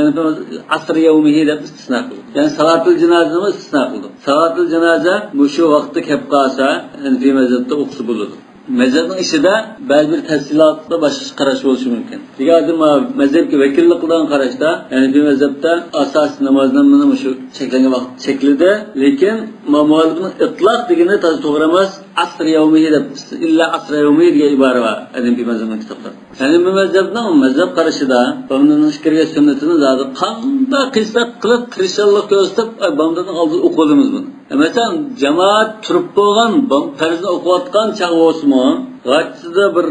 asr yawmihi deb istisno qildi. Yani salatul janozani istisno qildi. Salatul janoza bu shu vaqtda kelib qolsa, yani mazhabda o'qisa bo'ladi. mazhabning ishida ba'zi bir tafsilotda boshqa qarash bo'lishi mumkin. Degan mazhabga vakillik qilgan qarashda, ya'ni bu mazhabda asosiy namozdan mana shu cheklangan vaqt cheklidi, lekin muallifning itloq degani to'g'ri emas, asr yawmiy deb illa asr yawmiy degan ibora bor adamki mazhabning kitoblarida. Ya'ni bu mazhabning mazhab qarashida bundan kirgan sunnatini zodi qanday qisat qilib tirishchilik ko'rsatib bomdadan oldin o'qidimiz buni. Mesela cemaat turib bo'lgan farzni o'qiyotgan chaq bo'lsa-mu, g'achida bir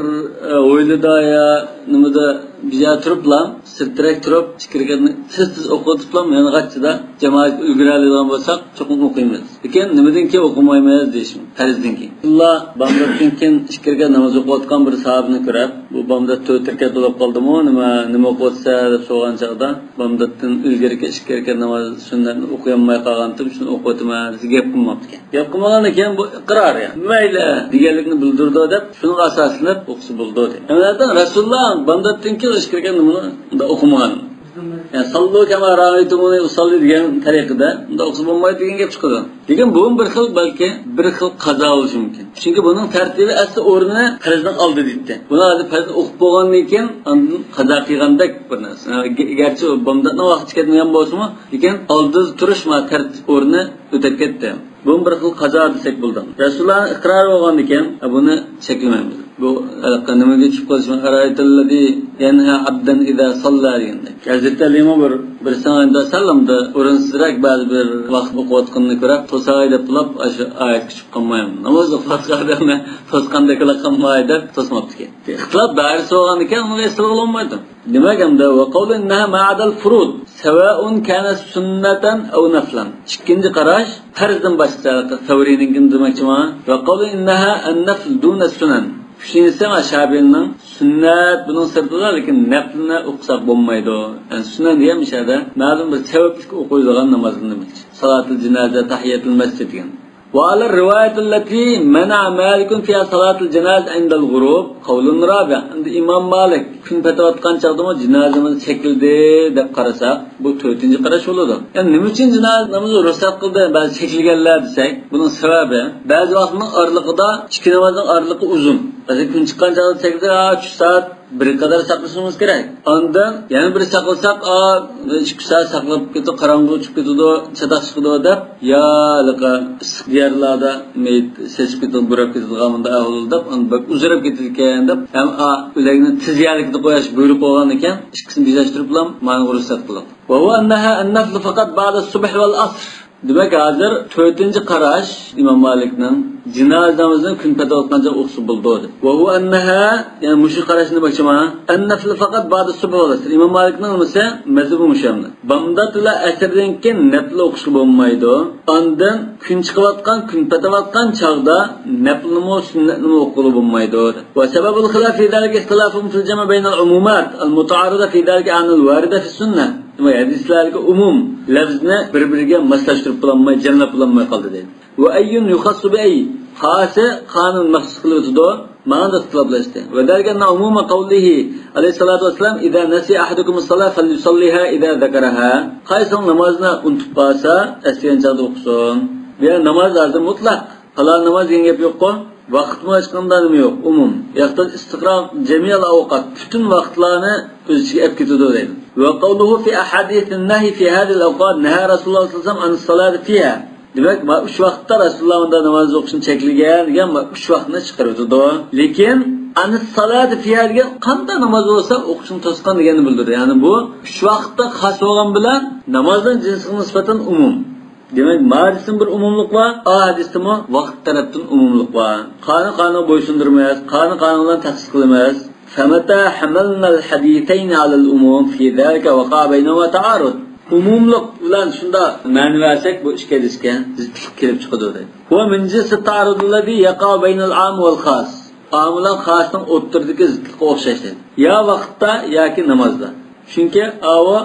o'ylida ya nimada biza turiblar, sirtirak turib, fikirlarni tez o'qitiblar, yana g'achida jamoat ulguradigan bo'lsak, cho'qim o'qiymiz. Lekin nimadan keyin o'qimaymiz deyishim, farzdan keyin. Alloh bomdadan keyin fikirga namoz o'qiyotgan bir sahobni ko'rib, bu bomda 4 rakat bo'lib qoldimi, nima o'qitsa deb so'ragan chaqda, bomdadan ilgariga fikirga namoz sunnatni o'qiyolmay qolgandim, shuni o'qitman deb gap qilmabdi ekan. Gap qilmagandan keyin bu iqror ya. Mayli deganlikni bildirdi deb, shuni asoslanib o'qisa bo'ldi dedi. Endi Rasululloh bomdadan keyin fikirga nimani o'qimagan. Yani sallu kama ra'aytumuni usalli degan tariqada unda o'qib bo'lmaydi degan gap chiqadi. Lekin bu bir xil balki bir xil qazo bo'lishi mumkin. Chunki buning tartibi asli o'rnini farzdan oldi deydi. Buni hozir farzdan o'qib bo'lgandan keyin qazo qilgandek bir narsa. Garchi bomdatning vaqti ketmagan bo'lsa-mu, lekin oldi turish ma tartib o'rni o'tib ketdi. Bu bir xil qazo desak bo'ldi. Rasululloh iqror bo'lgandan keyin buni cheklamaymiz. Bu nimaga chiqib qolishmi? Qaraytilladi yanha abdan idza salla deganday. Hazrati Ali bir sanada sallamda o'rinsizroq ba'zi bir vaqt o'qiyotganini ko'rib, to'say deb qilib o'sha oyat chiqib qolmayman. Namoz o'qiyotganda to'sqanda qilaqolmaydi deb to'smabdi. Ixtilof bari so'g'andan keyin unga istiqlol olmaydi. Demak hamda va qawlunha ma'adal furud sawa'un kana sunnatan aw naflan. Ikkinchi qarash farzdan boshqa Savrining demakchiman. Va qawlunha an-nafl duna sunan. Şinse aşabi'nin sünnet bunun sırtında lekin naflini o'qisak bo'lmaydi. Yani sünnet demişada ma'lum bir sevaplik o'qiydigan namozini demek. Salatul cenaze, tahiyatul masjid degan. Wa ala riwayatillati mana Malikun fi salatul cenaze indal ghurub qawlun rabi'. Endi Imom Malik kun patayotgan chaqda janozamiz chekildi deb qarasak, bu 4-qarash bo'ladi. Yani nima uchun janoza namozi ruxsat qildi, ba'zi chekilganlar desak, buning sababi ba'zi vaqtning oraliqida ikki namozning oraliqi uzun. Ba'zi kun chiqqan chaqda chekildi, 3 soat bir kadar saqlashimiz kerak. Ondan yana bir saqlasak, 2 soat saqlab ketib qorong'u chiqib ketadi, chadaq chiqadi deb, ya liqa istiqdiyarlarda sechib ketib burab ketadigan ahvol deb, bak uzrab ketilgan deb, ham o'lagini tizyalikda qo'yish buyruq bo'lgan ekan, ikkisini birlashtirib bilan ma'ni ruxsat qiladi. Va huwa annaha an-nafl faqat ba'da as-subh wal asr. Demek hazır 4-qarash İmam Malik'nin cenazemizin kun patayotgancha o'qisi bo'ldi. Va hu annaha, yani mushi qarashni bakchama, an-nafl faqat ba'da subh wal asr. İmam Malik'ning esa mazhabi mushamni. Bamdatla asrdan keyin nafl o'qish bo'lmaydi. Ondan kun chiqayotgan, kun patayotgan chaqda naflni sunnatni o'qib bo'lmaydi. Va sababul xilaf fi zalika ixtilafun fil jam' bayna al-umumat al-muta'arida fi zalika an al-warida fi sunnah. Ve hadislerge umum lafzını birbiriga maslashtirib bulanmay, jamlab bulanmay qoldi deydi. Va ayyun yukhassu bi ay xasi qonun maxsus qilib o'tdi. Ma'noda ixtiloflashdi. Va dalgan umuma qawlihi alayhi salatu vasallam idza nasiya ahadukum as-salat falyusalliha idza zakaraha. Qaysi namozni unutib qolsa, asyan chaqda o'qisin. Bu namoz hozir mutlaq. Halol namoz degan gap yo'q-ku. Vaqtmi chiqqanda nima yo'q, umum. Yo'qda istiqroq jamiyal avqat, bütün vaqtlarni o'z ichiga olib ketadi deydi. Ve qawluhu fi ahadithin nahi fi hadhihi al-awqat naha Rasululloh sallallohu alayhi vasallam an as-salat fiha. Demak, uch vaqtda Rasululloh unda namoz o'qishni cheklagan degan uch vaqtni chiqaradi. Lekin an as-salat fiha degan qanday namoz bo'lsa o'qishni to'sqan deganni bildiradi. Ya'ni bu uch vaqtda xos bo'lgan bilan namozning jinsiga nisbatan umum. Demek hadis'in bir umumluk var, hadis'in vaqt taraftan umumluk var. Kanı boysundurmayız, kanundan tahsis kılmayız. فَمَتَا حَمَلْنَا الْحَدِيثَيْنِ عَلَى الْأُمُومِ فِي ذَلِكَ وَقَعَ بَيْنَهُمَا تَعَارُض. Umumluk bilan shunda ma'ni versek bu ishga disga zidlik kelib chiqadi deydi. Va min jinsi ta'arudulladhi yaqa baynal am wal khas. Am bilan xosning o'rtasidagi zidlikka o'xshash deydi. Ya vaqtda yoki namozda. Chunki ava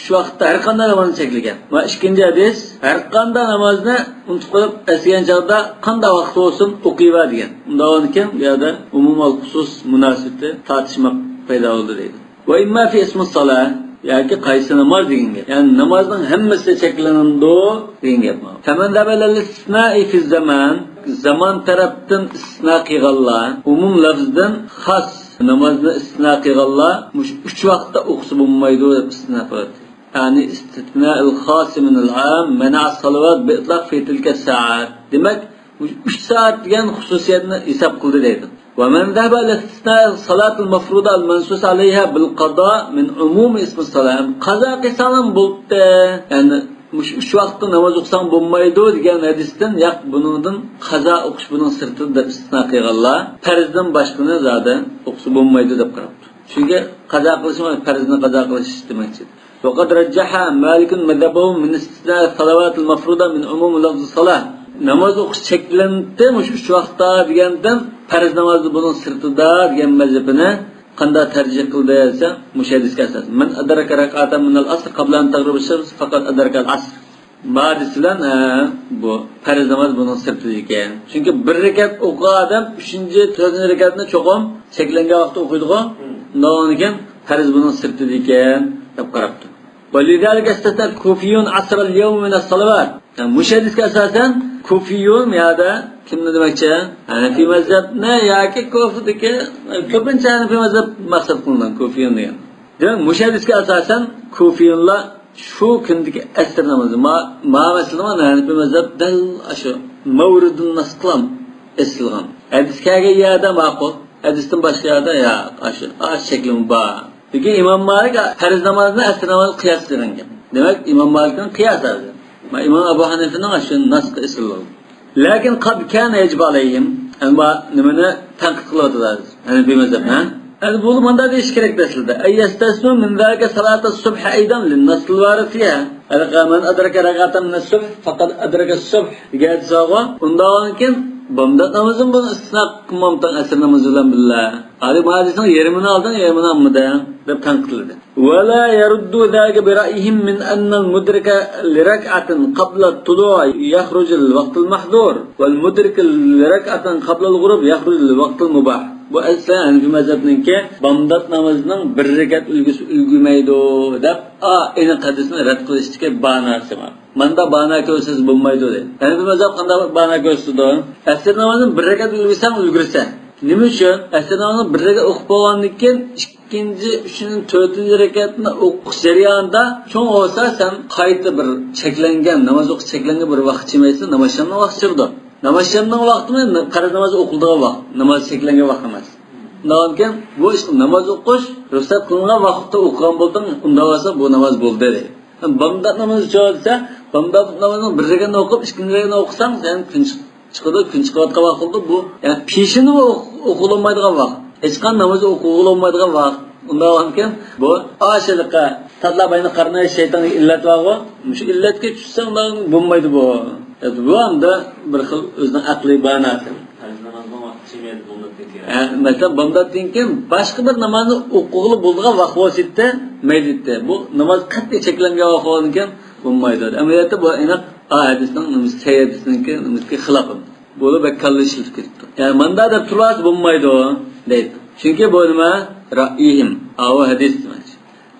shu vaqtda har qanday namozni cheklagan. Va ikkinchi hadis har qanday namozni unutib qo'yib asgan chog'da qanday vaqt bo'lsin o'qiyva degan. Undan keyin bu yerda umumal xusus munosabati tartishma paydo bo'ldi deydi. Va imma fi ismi salat yoki qaysi namoz degan gap. Ya'ni namozning hammasi cheklanadi degan gap. Faman dabala al-istisna'i fi zaman zaman tarafdan istisna qilganlar, umum lafzdan xos namozni istisna qilganlar mush 3 vaqtda o'qisa bo'lmaydi deb istisna qiladi. Yani istisna'ul xos min al-am mana' as-salawat bi itlaq fi tilka as-sa'at. Demak, 3 soat degan xususiyatni hisob qildi deydi. ومن ذهب إلى استثناء الصلاة المفروضة المنصوص عليها بالقضاء من عموم اسم الصلاة قضاء قسالم بولت يعني مش وقت نماز o'qisang bo'lmaydi degan hadisdan yo'q buningdan qazo o'qish buning sirtida istisno qilganlar farzdan boshqani zada o'qisa bo'lmaydi deb qarabdi. Chunki qazo qilish farzni qazo qilish demakchi. وقد رجح مالك مذهبه من استثناء الصلوات المفروضة من عموم لفظ الصلاة namoz o'qish cheklandi mush 3 vaqtda degandan farz namozni buning sirtida degan mazhabini qanday tarjih qildi desa mush hadisga asosan man adraka rak'atan min al-asr qabla an taghrib ash-shams faqat adraka al-asr hadis bilan bu farz namoz buning sirtida ekan. Chunki bir rakat o'qigan odam 3-4 rakatni cho'qim cheklangan vaqtda o'qiydi-ku. Undan keyin farz buning sirtida ekan deb qarabdi. ولذلك استثنى الكوفيون عصر اليوم من الصلوات. mush hadisga asosan Kufiyun ya da kimni demakchi? Hanafi mazhabni yoki Kufidagi ko'pincha Hanafi mazhab maqsad qilingan Kufiyun degan. Demak, mush hadisga asosan Kufiyunlar shu kundagi asr namozi masalan Hanafi mazhab dal shu mavridun nasqlam esilgan. Hadisga yada ma'qul, hadisdan boshqa yada ya shu shaklim bor. Lekin Imom Malik farz namozni asr namozi qiyos qilgan. Demak, Imom Malikning qiyosi İmam Abu Hanife'nin aşın nasıl isildi. Lakin kad kana yecib aleyhim. Ama nimene tankit kılıyordular. Yani bir mezhep. Yani bu manda değiş gerek desildi. Eyyestasnu min zâke salata subh aydan lin nasıl var fiha. Men adraka rak'atan min as-subh faqad adraka as-subh. Diye sağa. Ondan keyin bomdat namazın bunu istisna qilmamdan asr namazı bilan billah. Ali hadisning yerimini aldın, yerimini almadi deb tanqidladi. Wa la yaruddu zalika bi ra'yihim min anna al-mudrika li rak'atin qabla at-tulu' yakhruj al-waqt al-mahdhur wal mudrika li rak'atin qabla al-ghurub yakhruj al-waqt al-mubah. Bu aslan bu mazhabninki bomdat namozining bir rakat ulgurmaydi deb eni hadisni rad qilishdagi ba'nasi bor. Manda ba'na ko'rsiz bo'lmaydi dedi. Yani bu mazhab qanday ba'na ko'rsatdi? Asr namozini bir rakat ulgursang ulgursa. Nima uchun? Asr namozini bir rakat o'qib bo'lgandan keyin ikkinchi, uchinchi, to'rtinchi rakatni o'qish jarayonida cho'ng olsa sen qayta bir cheklangan namoz o'qish cheklangan bir vaqt chimaysan, namozning vaqti chiqdi. Namozning vaqtimi farz namoz o'qildigan vaqt, namoz cheklangan vaqt emas. Undan keyin bu namoz o'qish ruxsat qilingan vaqtda o'qigan bo'lding, unda bo'lsa bu namoz bo'ldi dedi. Bomdat namozi cho'lsa, bomdat namozini bir rakatni o'qib, ikkinchi rakatni o'qisang, sen kun chiqadi, kun chiqayotgan vaqtda bu, ya'ni peshini o'qilmaydigan vaqt. Hech qanday namoz o'qilmaydigan vaqt. Undan keyin bu oshiliqqa tatlabayni qarnay shaytonning illat bor-ku. Shu illatga tushsa undan bo'lmaydi bu. Bu hamda bir xil o'zining aqliy ba'nasi. Mesela bomdatdan keyin boshqa bir namozni o'qig'ili bo'lgan vaqt vositda mayli. Bu namoz qat'iy cheklangan vaqt bo'lgan keyin bo'lmaydi. Amaliyotda bu aniq hadisning sayyidisninki xilof. Bo'lib akkallashib ketdi. Ya'ni manda deb turmas bo'lmaydi deydi. Chunki bu nima? Ra'yihim. Aw hadis demak.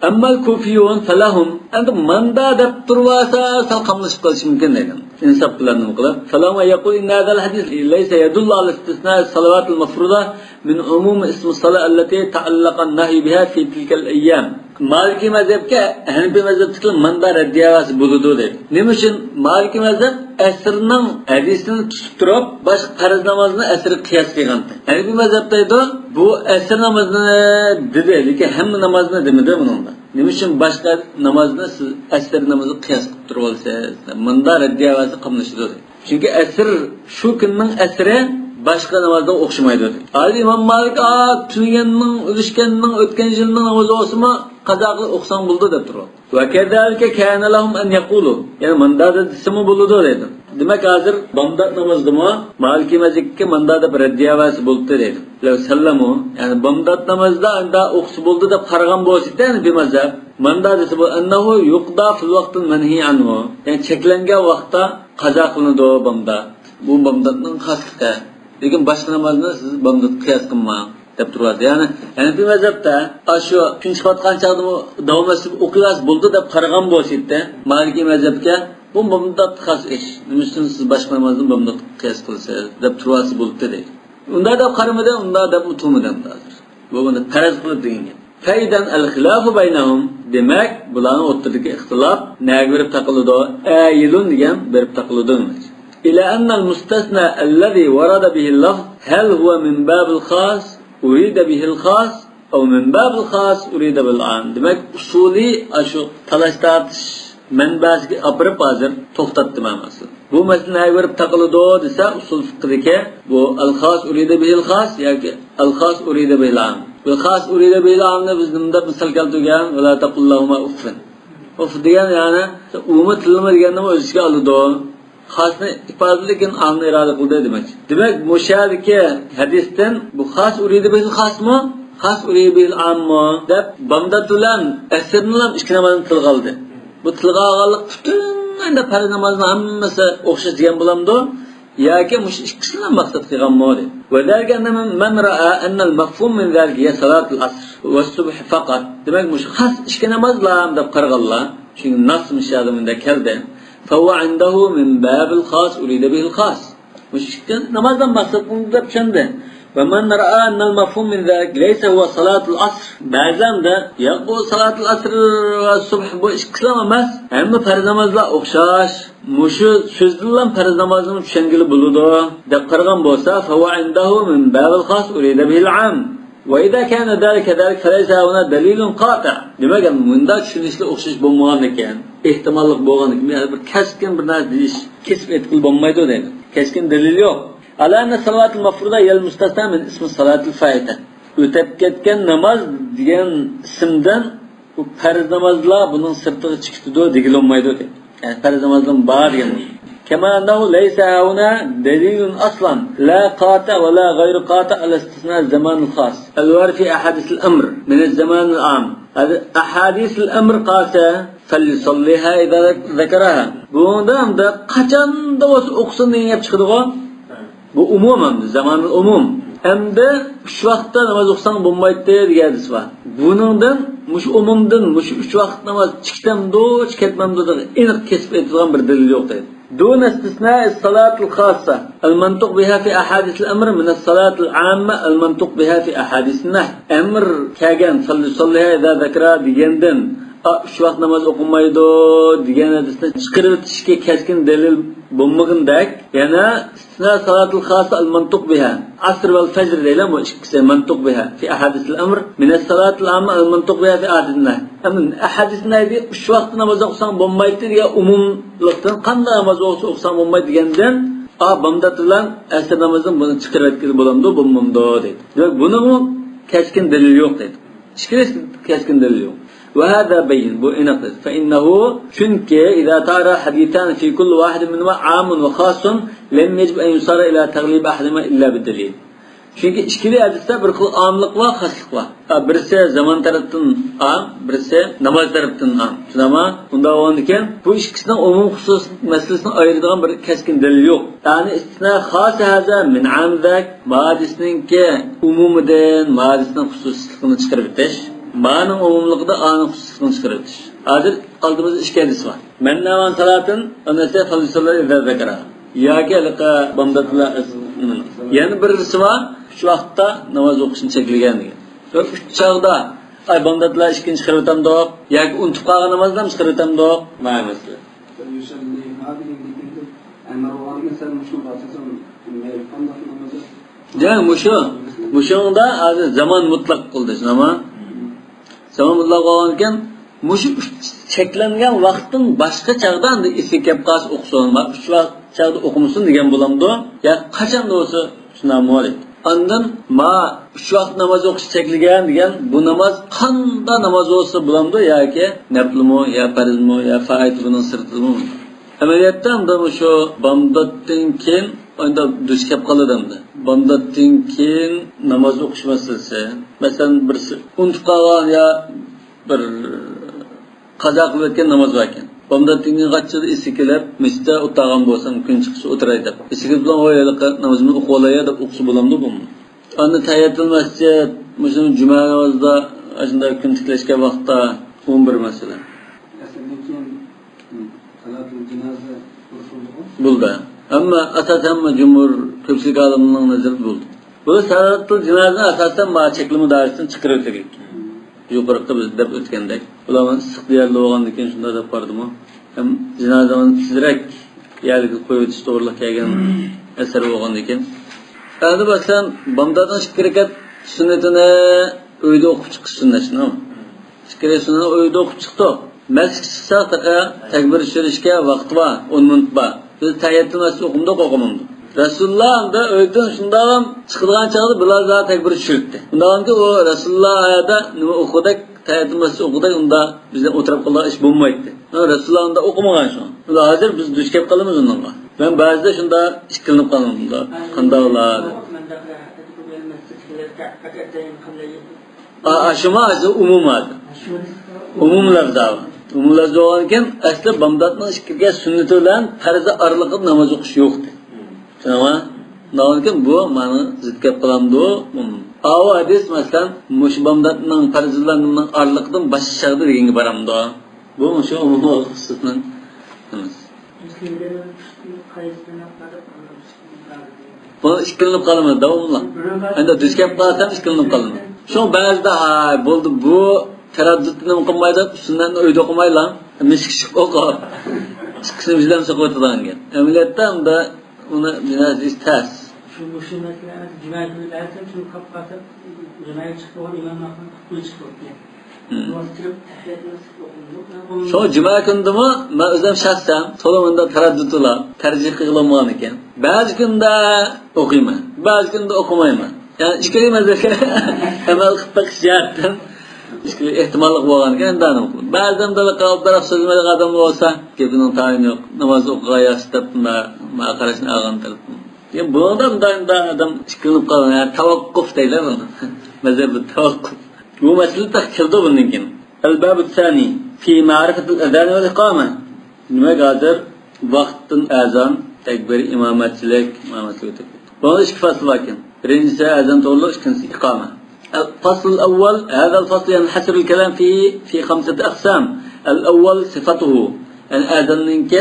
Amma al-kufiyun falahum and manda deb turmasa salqamlashib qolish mumkin deydi. İnsaf bilan qilib. Falama yaqul inna hadal hadis laysa yadullu ala istisna' as-salawat al-mafruḍah min umum ism as-salat allati ta'allaqa an-nahy biha fi tilka al-ayyam. Maliki mazhabga Hanafi mazhabdagi manda raddiyasi bo'ladi deydi. Nima uchun Maliki mazhab asrning hadisini tutib turib, boshqa farz namozni asrga qiyos qilgan. Hanafi mazhabda edi bu asr namozini dedi, lekin hamma namozni demadi buningda. Nima uchun boshqa namozni siz asr namozini qiyos qilib turib olsangiz, manda raddiyasi qilinishi. Chunki asr shu kunning asri boshqa namozdan o'xshamaydi. Ali Imom Malik tugaganning, o'lishganning, o'tgan yilning namozi o'simi qazo qilib o'qsang bo'ldi deb turadi. Va kadalika kana lahum an yaqulu. Ya'ni manda desimi bo'ladi dedi. Demak hozir bomdat namozdimi Maliki mazhabga manda deb raddiyasi bo'ldi dedi. Law sallamu, ya'ni bomdat namozda unda o'qsi bo'ldi deb qaragan bo'lsa, bir mazhab manda desa bu annahu yuqda fil vaqtil manhi anhu. Ya'ni cheklangan vaqtda qazo qilinadi bomda. Bu bomdatning xasligi. Lekin boshqa namozni siz bomdat qiyos qilmang deb turadi. Ya'ni bir mazhabda shu kun chiqayotgan chaqda davomlashib o'qiyas bo'ldi deb qaragan bo'lsa, Maliki mazhabga Bu mumdat xas ish. Nimasin siz boshqa namozni mumdat qiyos qilsangiz deb turvasi bo'libdi deydi. Unda da qaramada, unda da mutumidan hozir. Bu buni faraz qilib degan. Faydan al-xilafu baynahum demak, bularning o'rtasidagi ixtilof nega berib taqiladi? Ayilun degan berib taqiladi. Ila anna al-mustasna alladhi warada bihi al-lafz hal huwa min bab al-khas urida bihi al-khas aw min bab al-khas urida bil-am. Demak, usuli ashu talash tartish manbasiga apirib hozir to'xtatdim hamasi. Bu masalaga berib taqiladi desa usul fiqhidagi bu al-khas urida bihi al-khas yoki al-khas urida bil-am. Al-khas urida bil-amni biz nimda misol keltirgan va taqullahuma uffin. Uff degan ya'ni ummat tilma deganni o'ziga oladi. Xasni ifodalagan amni iroda qildi demak. Demak, mushadiki hadisdan bu xas urida bil-khasmi, xas urida bil-ammi deb bamdatulan asrnilam ikki namozni tilga oldi. Bu tilga olganlik butun farz namozning hammasi o'xshash degan bo'lamdi. yoki mush ikkisidan maqsad qilganmi dedi. Va darganda man ra'a anna al-mafhum min zalika ya salat al-asr va subh faqat. Demak mush xas ikki namozlar deb qaraganlar. Çünkü nas müşahadımında keldi. Fa huwa indahu min bab al-khas urida bihi al-khas. Mush ikki namozdan maqsad qilindi tushundu. Ve man ra'a anna al-mafhum min zalika laysa huwa salat al-asr. Ba'zan da ya bu salat al-asr va subh bu ikkisidan emas, hamma farz namozlar o'xshash. Mushu so'zdilan farz namozini tushungili bo'ladi deb qaragan bo'lsa, fa huwa indahu min bab al-khas urida bihi al-am. Ve idha kana zalika falaysa huna dalilun qati'. Demak, bunda tushunishli o'xshash bo'lmagan ekan, ehtimollik bo'lgan ekan, bir keskin bir narsa deyish, kesib aytib bo'lmaydi deydi. Keskin dalil yo'q. Ala anna salatul mafruda yal mustasna min ismi salatul faita. O'tib ketgan namoz degan ismdan bu farz namozlar buning sirtiga chiqdi degilinmaydi deydi. Yani farz namozdan bor degan. Kama annahu laysa huna dalilun aslan la qata wa la ghayru qata ala istisna zaman al-khas. Al-war fi ahadith al-amr min al-zaman al-am. Hadi ahadith al-amr qata falyusalliha idha zakaraha. Bunda da qachon da o'qsin degan chiqdi-ku. Bu umuman zamanul umum. Hamda shu vaqtda namoz o'qisang bo'lmaydi degan hadis bor. Buningdan mush umumdan mush 3 vaqt namoz chiqtamdi, ketmamdi degan aniq kesib aytilgan bir dalil yo'q deydi. دون استثناء الصلاة الخاصة المنطق بها في أحاديث الأمر من الصلاة العامة المنطق بها في أحاديث النهي. أمر كاجان صليها إذا ذكرها ديجندن şu vaqt namoz o'qimaydi degan hadisni chiqarib o'tishga keskin dalil bo'lmagandek, yana istisna salatul khassa al mantuq biha asr val fajr deylan bu ikkisi mantuq biha fi ahadith al amr min as salatul amma al mantuq biha fi ahadithna. Amin ahadithna deydi şu vaqt namoz o'qisang bo'lmaydi degan umumlikdan qanday namoz o'qisang bo'lmaydi degandan bamdatulan asr namozdan buni chiqarib o'tgan bo'lamdi bo'lmamdi deydi. Demak buni keskin dalil yo'q deydi. Keskin dalil yo'q. وهذا بين بإنق فإنه çünkü إذا ترى حديثان في كل واحد منهما عام وخاص لم يجب أن يصار إلى تغليب أحدهما إلا بالدليل. Çünkü ikili hadiste bir kıl amlık var, haslık var. Birisi zaman tarafından am, birisi namaz tarafından am. Ama bunda olanken bu ikisinden umum husus meselesini ayırdığın bir keskin delil yok. Yani istisna khas haza min amzak, hadisninki umumiden, hadisinin hususluğunu çıkarıp bitiş. Ma'nın umumluğunda anın hususluğunu çıkarıp bitiş. Hazır aldığımızda iki hadis var. Men navan salatın, önnese falisalları izah zekara. Yaki alika bamdatullah yani birisi var, şu vaqtda namoz o'qishni chekilgan degan. Uch chog'da ay bamdatlar ishkini chiqarib o'tamdiq, yoki unutib qolgan namozdan chiqarib o'tamdiq, ma'nosi. Yani mushunda hozir zamon mutlaq qildi, zaman mutlaq bo'lgankan, mushu cheklangan vaqtdan boshqa chog'da endi esi kelib qolsa o'qisin, uch vaqt chog'da o'qimasin degan bo'lamdi. Ya qachon bo'lsa shunday Ondan uch vaqt namoz o'qish chekilgan degan bu namoz qanday namoz bo'lsa bo'lamdi yoki naflmi yo farzmi yo faid buning sirtimi. Amaliyotda ham shu bomdoddan keyin onda duch kelib qoladimdi. Bomdoddan keyin namoz o'qish masalasi. Masalan birisi unutib qolgan yo bir qazo qilib o'tgan namoz bor ekan. Bomdoddan keyin qachchida esi kelib, masjidda o'tirgan bo'lsam kun chiqishi o'tiray deb. Esi kelib bilan o'ylaydi namozimni o'qib olay deb o'qisa bo'lamdi bumi. Onda tahiyatul masjid, mushu juma namozida shunday kun tiklashga vaqtda 11 masalan. salatul cenaze kursuldu. Buldu. Ama asasen cumhur köpçülük alımının nazarı buldu. Bu salatul cenaze asasen çeklimi dairesini çıkarıyor gerek. Yukarıda biz de ötkendek. Ulan sık diyarlı olgandan keyin şunda da pardımı. Hem cenazenin tizrek yerga qo'yib o'tish to'g'riliq kelgan asar bo'lgandan keyin. Endi basan Bamdoddan shikirakat sunnatini uyda o'qib chiqish sunnatini. Shikirakat sunnatini uyda o'qib chiqdi. Masjidga chiqsa taqa takbir tushirishga vaqt bor, 10 minut bor. Biz tahiyyatni masjid o'qimdi. Rasululloh da uydan shundan chiqadigan chog'da bular da takbir tushirdi. Undanki u Rasululloh oyada nima o'qidik, tahiyyatni masjid o'qidik, unda bizlar o'tirib qolgan ish bo'lmaydi. Rasululloh unda o'qimagan shu. Hozir biz duch kelib qolamiz unga. Men ba'zida shunda ikkilinib qolaman. Qanday bo'ladi? Ashuma umumat. Umum lafzı. Umum lafzı olganken asli Bamdodning ikkiga sunnati bilan farzi oraliqda namoz o'qish yo'qdi. Tamam. Navonkin bu ma'ni zid kelib qolamdi. Avu hadis masalan mush Bamdodning farzlarining oraliqdan boshqa deganga boramdi. Bu shu umum xususdan emas. Bu ikkilinib qolaman davomli. Endi duch kelib qolsam ikkilinib qolaman. Shu ba'zida bo'ldi bu taraddudni qilmaydi, sunnatni uyda o'qimaylar. Mishkish o'qi. Chiqishni bizdan so'qotadigan. Amaliyotda unda uni binoziz tas. Shu masala jinoyat qilayotgan shu qapqatib jinoyat chiqib imom Ahmad qo'l chiqibdi. Şu cuma kundimi men o'zim shaxsan to'lamanda taraddudlar tarjih qilolmagan ekan. Ba'zi kunda o'qiyman, ba'zi kunda o'qimayman. Yani ikkili mazhar amal qilib baqish ikkili ehtimolli bo'lgan ekan, undan o'qiyman. Ba'zan da qalblar so'zmaydigan odam bo'lsa, gapining tayini yo'q. Namoz o'qig'ayasiz deb ma qarashni ag'antirib. Yani bundan da adam ikkilinib qolgan, yani tavaqquf deylar buni. Mazhar tavaqquf. Bu mesele takdirde bununkin. El-Bab el-Thani fi ma'rifetul ezan ve iqama. Nima gadir vaqtın azan, tekbir, imametçilik. Bunun iki faslı var. Birincisi azan to'g'riliq, ikincisi iqama. الفصل الأول هذا الفصل ينحصر الكلام في 5 أقسام. الأول صفته. يعني أذانك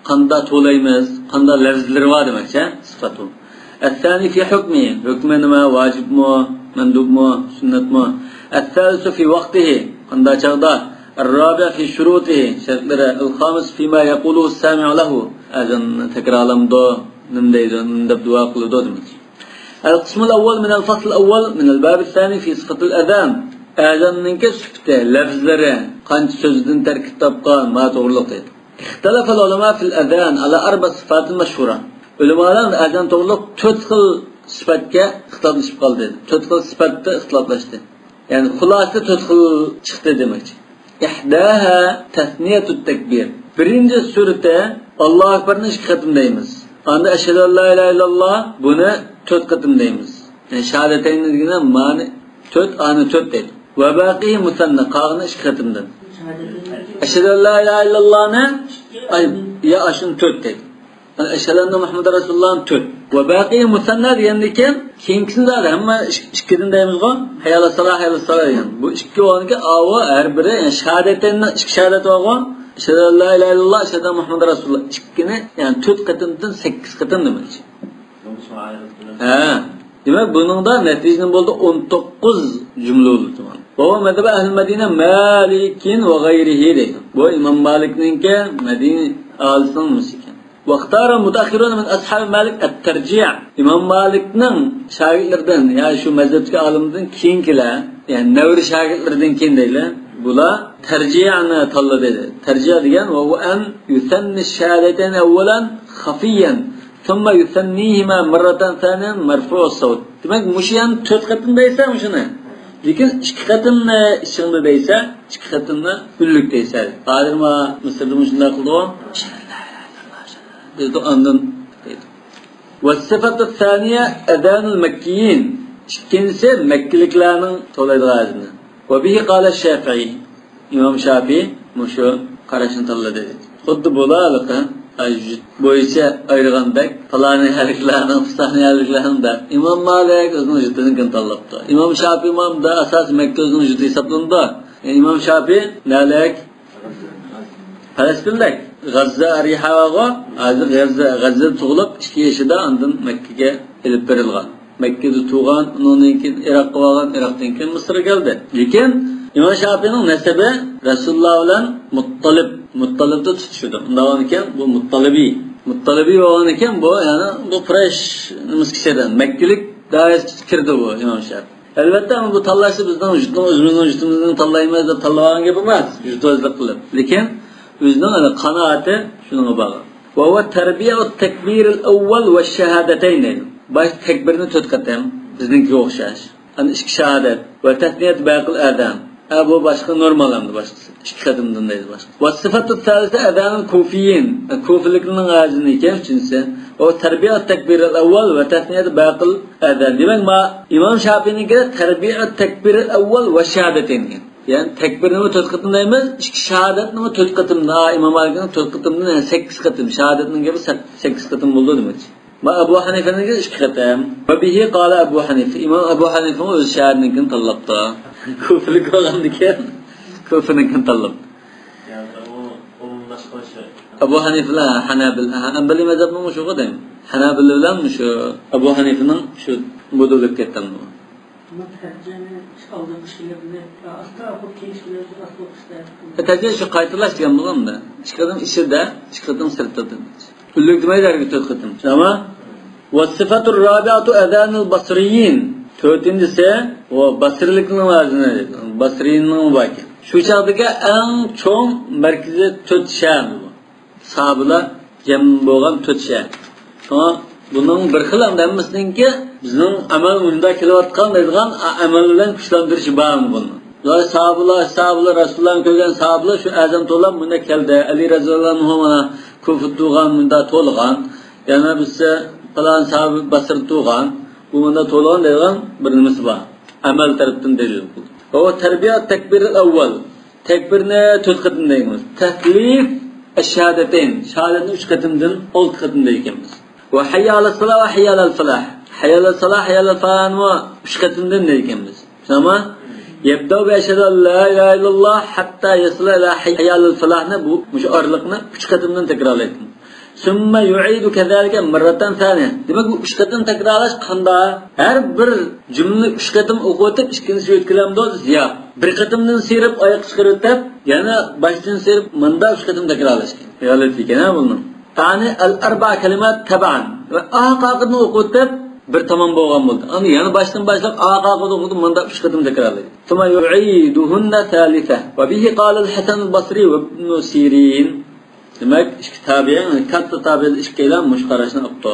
قندا توlaymiz, qanda lafzlari var demek صفته. الثاني في حكمه. حكمه ما واجب مو مندوب مو سنة مو. الثالث في وقته قندا چغدا. الرابع في شروطه شرطه. الخامس فيما يقوله السامع له. أذن تكرارلم دو نمديدو ندب دعا قلدو demek. القسم الأول من الفصل الأول من الباب الثاني في صفة الأذان. أذانك صفته لفظلره قنچ sözden terkib topgan ma to'g'riliq deydi. اختلف العلماء في الأذان على 4 صفات مشهورة. Ulamalar azan to'g'riliq 4 xil sifatga ixtiloflashib qoldi. 4 xil sifatda ixtiloflashdi. Yani xulosasi 4 xil chiqdi demakchi. İhdaha tasniyatut takbir. Birinci surete Allohu akbarni 2 qatim deymiz. Anda eşhedü en la ilahe illallah buni 4 qatim deymiz. Yani şahadetayni degan ma'ni 4 ani 4 deydi. Ve baqi musanna qag'ini 2 qatimdan. Eşhedü en la ilahe illallahni ya aşın 4 deydi. Eşhedü enne Muhammed Resulullah'ın 4. Ve baqi musanna degandikin keyingisinde hamma 2dan deymiz-ku. Hayala salah degan. Bu 2 o'rniga avi har biri yani şahadetayni 2 shahadat bo'lgan. Eşhedü en la ilahe illallah, eşhedü Muhammed Resulullah. İkini yani 4 qatimdan 8 qatim demakchi. Demek bunun da neticesinin buldu 19 cümle oldu. Bu medhebe Ehl-i Medine Malik'in ve gayrihi deydi. Bu İmam Malik'ninki Medine alisinin musiken. Vaktara mutakhirun min ashab Malik et-terci'. İmam Malik'nin şagirdlerinden yani şu mezhepteki alimden keyinkiler yani nevri şagirdlerinden keyin deydilar. Bula tercihni tanladı dedi. Tercih degan ve en yusanni şahadeten evvelen hafiyen thumma yusannihima marratan thaniyan marfu'us savt. Demek muşyan 4 qatim deysa muşuni. Lekin 2 qatimni ichingda deysa, 2 qatimni kunlik deysa. Hozirma Misrda shunday qildi. Biz de ondan deydi. Ve sıfatı thaniye edanul Mekkiyin. İkincisi Mekkiliklerinin to'laydigan. Ve bihi qala Şafii. İmam Şafii muşu qarashini tanladi dedi. Xuddi bo'larliqi bo'yicha ayirgandek falani haliklarning, fustani haliklarning da İmam Malik o'zining judini tanlabdi. İmam Şafii imam da asas Mekke o'zining judi hisoblandi. İmam Şafii nalik Falastinlik G'azza Arihaga, hozir G'azza tug'ilib 2 yoshida ondan Makkaga elib berilgan. Makkada tug'an, undan keyin Iroqqa borgan, Iroqdan keyin Misrga keldi. Lekin İmam Şafii'nin nesebi Resulullah bilan Muttalibda tutuşudu. Undan ekan bu Muttalibi olan ekan bu yani bu Quraysh miskishadan Makkilik dairasiga kirdi bu İmam Şafii. Elbette ama bu tanlashni bizdan o'zimizning tanlaymiz deb tanlagan gap emas, juzdozlik qilib. Lekin o'zining ana qanoati shunga bog'liq. Va huwa tarbiyat takbir al-awwal va shahadatayn. Baş takbirni 4 qatam bizninkiga o'xshash. Ana 2 shahadat va tahniyat baqil adam. Bu başka normalamdı başkası. 2 qadamdan deydi başka. Va sifatu salisa adanul kufiyin. Kufilikning ağzını iken üçüncüsü o terbiyat tekbir al-awwal ve tahniyat baqil adan. Demek ma İmam Şafii'nin göre terbiyat tekbir al-awwal ve şahadetin. Yani tekbirini 4 qatam deymiz, 2 şahadetni 4 qatamda. İmam Malik'nin 4 qatamdan 8 qatam. Şahadetning gibi 8 qatam bo'ldi demek. Ma Abu Hanifa'nın göre 2 qatam. Ve bihi qala Abu Hanifa. İmam Abu Hanifa'nın öz şahadetini tanlaptı. Kufilik olan diken kufrinin tanlap. Yani o umumlaşma şey. Abu Hanifa'la Hanabil, Hanbali mezhebinin şu kadar. Hanabil bilen şu Abu Hanifa'nın şu buduluk kettan bu. Ama tercihini aldığım şeylerinde asla bu keyifleri asla okuşlar. Tercih şu kayıtlaş diyen bulan da. Çıkardım işinde, çıkardım sırtladı. Üllük demeyi dergi tutkadım. Ama vasıfatur rabiatu edanil basriyin. 4-incisi o Basrilikning vazini, Basrining vaki. Shu chaqdagi eng cho'ng markazi 4 shahar bu. Sahabalar jam bo'lgan 4 shahar. Shunga buning bir xil hamdamizninki bizning amal unda kelayotgan deydigan amal bilan kuchlantirish bormi buni. Yo'q sahabalar Rasulullohni ko'rgan sahabalar shu azam to'lab bunda keldi. Ali roziyallohu anhu mana Kufr tug'an bunda to'lgan. Yana bizsa falan sahabi Basr tug'an. Bu bunda to'lgan deydigan bir nimasi bor. Amal tarafdan dalil bu. O terbiyat tekbir al-awwal. Tekbirni 4 qatim deymiz. Taklif ash-shahadatain. Shahadatni 3 qatimdan 6 qatim deymiz. Va hayya ala-salah va hayya al-falah. Hayya ala-salah, hayya al-falah 3 qatimdan deymiz. Ama yebda bi ashhadu an la ilaha illallah hatta yasla ila hayya al-falahni bu shu orliqni 3 qatimdan takrorlaydi. Summa yu'idu kazalika marratan thaniya. Demak bu 3 qatim takrorlash qanday? Har bir jumla 3 qatim o'qib, ikkinchisi o'tkilamda ziyo. Bir qatimdan serib oyoq chiqarib, yana boshdan serib manda 3 qatim takrorlash. Yo'lit ekan buni. Tani al-arba kalimat taban. Va aqaqni o'qib bir tamam bo'lgan bo'ldi. Ani yana boshdan boshlab aqaqni o'qib manda 3 qatim takrorlaydi. Summa yu'iduhunna thalitha. Va bihi qala al-Hasan al-Basri va Ibn Sirin. Demek iki tabi'in, katta tabi'in ikkilan mush qarashni olibdi.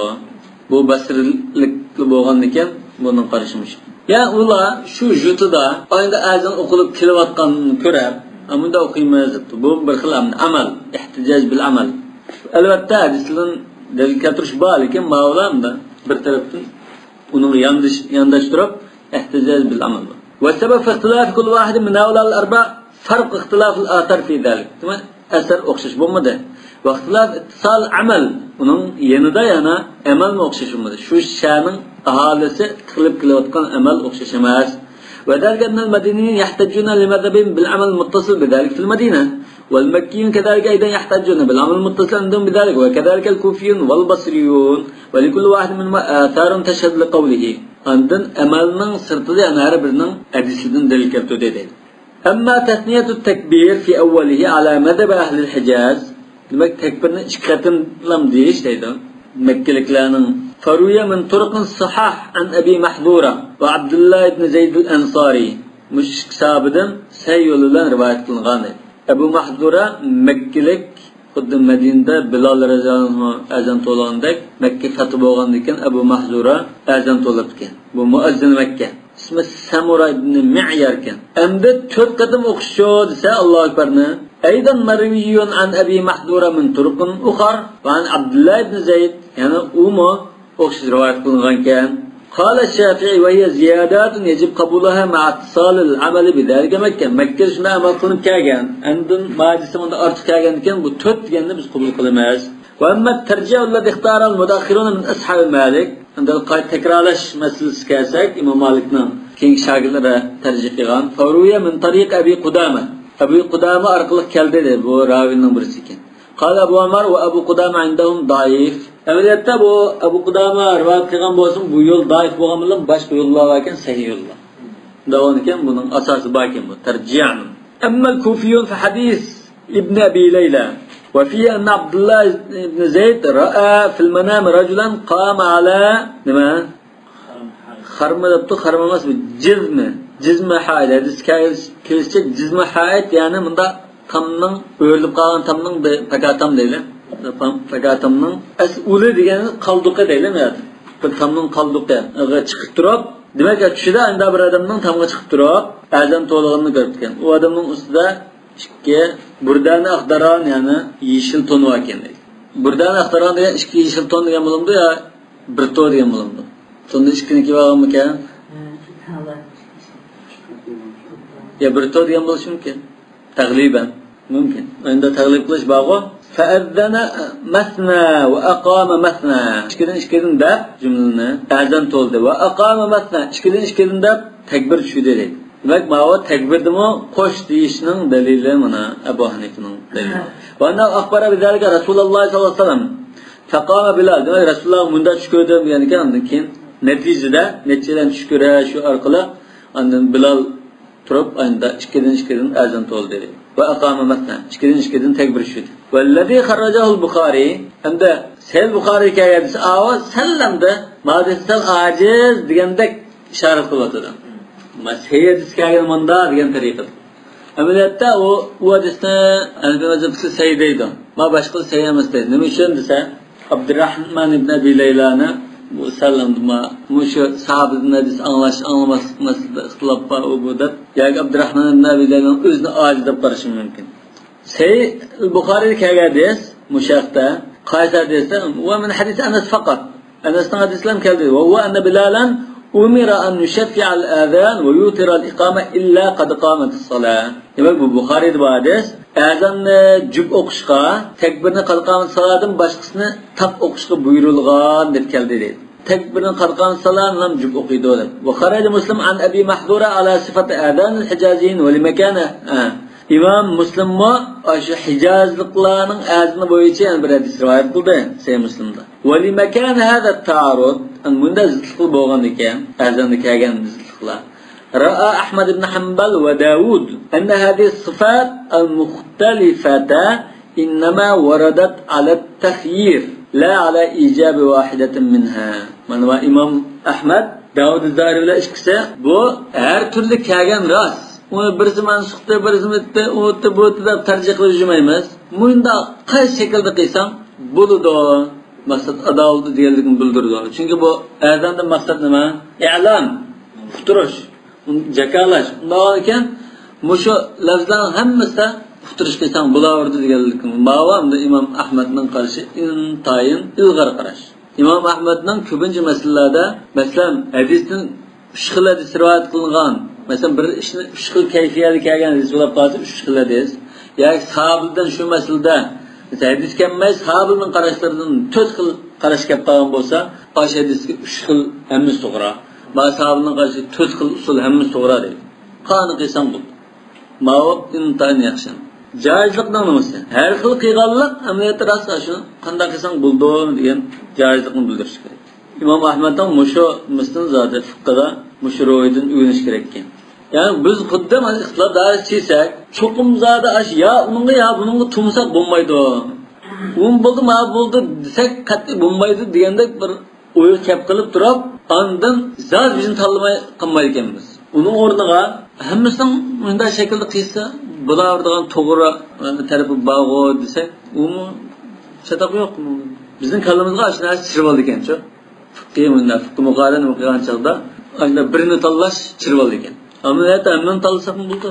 Bu basirlik bo'lgan ekan, bundan qarashimiz. Ya ular shu jutida oyda azan o'qilib kelayotganini ko'rib, amunda o'qiymiz debdi. Bu bir xil amal, ehtijoj bil amal. Albatta hadislardan dalil keltirish bor, lekin ma'lumda bir tarafdan uni yondashtirib ehtijoj bil amal. Va sabab ixtilof kull vahid min awlal arba farq ixtilof al-athar fi dalik. Asar o'xshash bo'lmadi. Vaqtlar ittisal amal uning yanida yana amal o'xshash bo'lmadi. Shu sha'ning aholisi qilib kelayotgan amal o'xshash emas. Va dalgan al-madiniyin yahtajuna limadhabin bil amal muttasil bidalik fil madina wal makkiyun kadhalika aydan yahtajuna bil amal muttasil andum bidalik wa kadhalika al-kufiyun wal basriyun wa likulli wahid minhum atharun tashhad li qawlihi. Andan amalning sirtida yana har birining hadisidan dalil keltirdi dedi. Amma tasniyatut takbir fi awwalihi ala madhab ahli al-Hijaz. Demek tekbirni 2 qatimlam deyish deydi. Makkaliklarning faruya min turqin sahih an Abi Mahdura va Abdullah ibn Zayd al-Ansari mushrik sahabidan say yo'lidan rivoyat qilingan. Abu Mahdura Makkalik xuddi Madinada Bilal roziyallohu azan to'lgandek Makka fath bo'lgandan keyin Abu Mahdura azan to'libdi. Bu muazzin Makka. İsmi Samura ibn Mi'yar kan. Endi 4 qatim o'qishcho desa Allohu akbarni. Aydan marwiyun an Abi Mahdura min turqin ukhar va an Abdullah ibn Zayd, yana umo o'qish rivoyat qilingan ekan. Qala Shafi'i va hiya ziyadatun yajib qabulaha ma'a ittisal al-amal bidalika Makka. Makka shuna amal qilib kelgan. Endi majlisi unda ortiq kelgan ekan, bu 4 deganni biz qabul qilamiz. Va amma tarji'u alladhi ikhtara al-mudakhirun min ashab Malik. Unda qayt takrorlash masalasi kelsak, Imom Malikning keng shogirdlari tarjih qilgan faruya min tariq Abi Qudama. Abu Qudama orqali keldi dedi bu raviyning birisi ekan. قال أبو عمر وأبو قدامة عندهم ضعيف. Ameliyatda bu Abu Qudama rivoyat qilgan bo'lsin, bu yo'l doif bo'lgan bilan boshqa yo'llar bor ekan, sahih yo'llar. Davom ekan, buning asosi bor ekan bu tarji'an. Amma al-Kufiyun fi hadis Ibn Abi Layla وفيه أن عبد الله بن زيد رأى في المنام رجلا قام على نما خرم دبتو خرم ماس جزم حائط hadis kelishçe cizm حائط yani bunda tamның o'rilib qolgan tamның pakatam deyli. Pakatamның uli degani qalduqi deyli. Bir tamның qalduqi chiqib turib, demak tushida unda bir odamning tamga chiqib turib, azan to'lig'ini ko'ribgan. U odamning ustida ikki burdani axtaran yani yeşil tonu var ekan deydi. Burdani axtaran degan ikki yeşil ton degan bo'limdi yo bir to degan bo'limdi. Tonni ikkiniki bo'lganmi ekan? Ya bir to degan bo'lishi mumkin. Tagliban mumkin. Endi taglib qilish bog'i fa'azzana masna va aqama masna. Ikkidan deb jumlani azan to'ldi va aqama masna. Ikkidan deb takbir tushdi deydi. Demek ma'va tekbirdimi qo'sh deyishning dalili mana Abu Hanifning dalili. Va ana axbara bizalika Rasululloh sollallohu alayhi vasallam faqama Bilal. Demek Rasululloh munda tushko'rdi degan ekan, undan keyin natijada nechadan tushkura shu orqali undan Bilal turib anda ikkidan azan to'ldi dedi. Va aqama matna ikkidan takbir tushdi. Vallazi xarrajahu al-Bukhari anda Sahih Bukhariga hadis awa sallamda madisal aciz degandek ishorat qilyapti. Mashiy hadis kelgan manda degan tariqa. Amaliyotda u hadisni al-Bazabsi say deydi. Ma boshqa say emas deydi. Nima uchun desa, Abdurrahman ibn Abi Laylani bu sallamda mushu sahobaning hadis anglamaslikda ixtilof bor bu deb, yoki Abdurrahman ibn Abi Laylani o'zini ojiz deb qarashi mumkin. Say al-Bukhariga kelgan hadis mushaqda qaysi desa, va min hadis Anas faqat. Anasning hadislam keldi. Va huwa anna Bilalan أمر أن يشفع الآذان ويوتر الإقامة إلا قد قامت الصلاة. Demek bu Bukhari'de bu hadis. Azanni jub o'qishga, takbirni qad qamat salatdan boshqasini taq o'qishga buyurilgan deb keldi deydi. Takbirni qad qamat salat ham jub o'qiydi deb. Va kharaja Muslim an Abi Mahdura ala sifati adan al-Hijaziyin va limakana. İmam Muslim mo shu Hijazliklarning azmi bo'yicha bir hadis rivoyat qildi Sahih Muslimda. Va limakana hada at-ta'arud an bunda zidlik bo'lgan ekan, azanni kelgan zidliklar. Ra'a Ahmad ibn Hanbal va Davud anna hadhihi as-sifat al-mukhtalifata inma waradat ala at-takhyir la ala ijab wahidatin minha. Mana İmam Ahmad, Davud az-Zahiri ikkisi bu har turli kelgan ras. Onu birisi mansukda, birisi mitda, o'tda deb tarjih qilib yurmaymiz. Bunda qaysi shaklda qilsam bo'ladi. Maqsad adolati deganligini bildirdi. Chunki bu azandan maqsad nima? I'lon, uqtirish, jakalash. Undan ekan, mushu lafzlarning hammasida uqtirish qilsam bo'laverdi deganligini. Ma'vamda İmam Ahmadning qarashi intayin ilg'or qarash. İmam Ahmadning ko'pincha masalalarda, masalan, hadisning 3 xil hadis rivoyat qilingan. Mesela bir ishni 3 xil kayfiyatda kelgan hadis bo'lib qolsa 3 xil hadis. Yoki sahobadan shu masalada hadis kelmay, sahobaning qarashlaridan 4 xil qarash kelib qolgan bo'lsa, o'sha hadisga 3 xil hammasi to'g'ri. Va sahobaning qarashi 4 xil usul hammasi to'g'ri deydi. Qani qilsam bu. Ma'vob intayin yaxshi. Joizlikning nimasi? Har xil qilganlik amaliyotda rost shu qanday qilsang bo'ldi degan joizlikni bildirish kerak. İmam Ahmad'dan mushu muslim zodi fiqhda mushroydan o'rganish kerak ekan. Ya'ni biz xuddi mana ixtilof dars cheksak, cho'qim zodi ash ya unga ya bunga tumsaq bo'lmaydi. Un bo'ldi, ma bo'ldi desak qat'iy bo'lmaydi deganda bir o'y kap qilib turib, ondan zot bizni tanlamay qilmay ekanmiz. Uning o'rniga hammasining bunday shaklda qilsa, bo'laveradigan to'g'ri tarafi bog'o desak, u chataq yo'qmi? Bizning kallamizga shu narsa chirib oldi ekan-ku. Fiqhimunda fiqh muqaran o'qigan chaqda ana birini tanlash chirib oldi ekan. Amaliyotda hammasini tanlasak bo'ldi.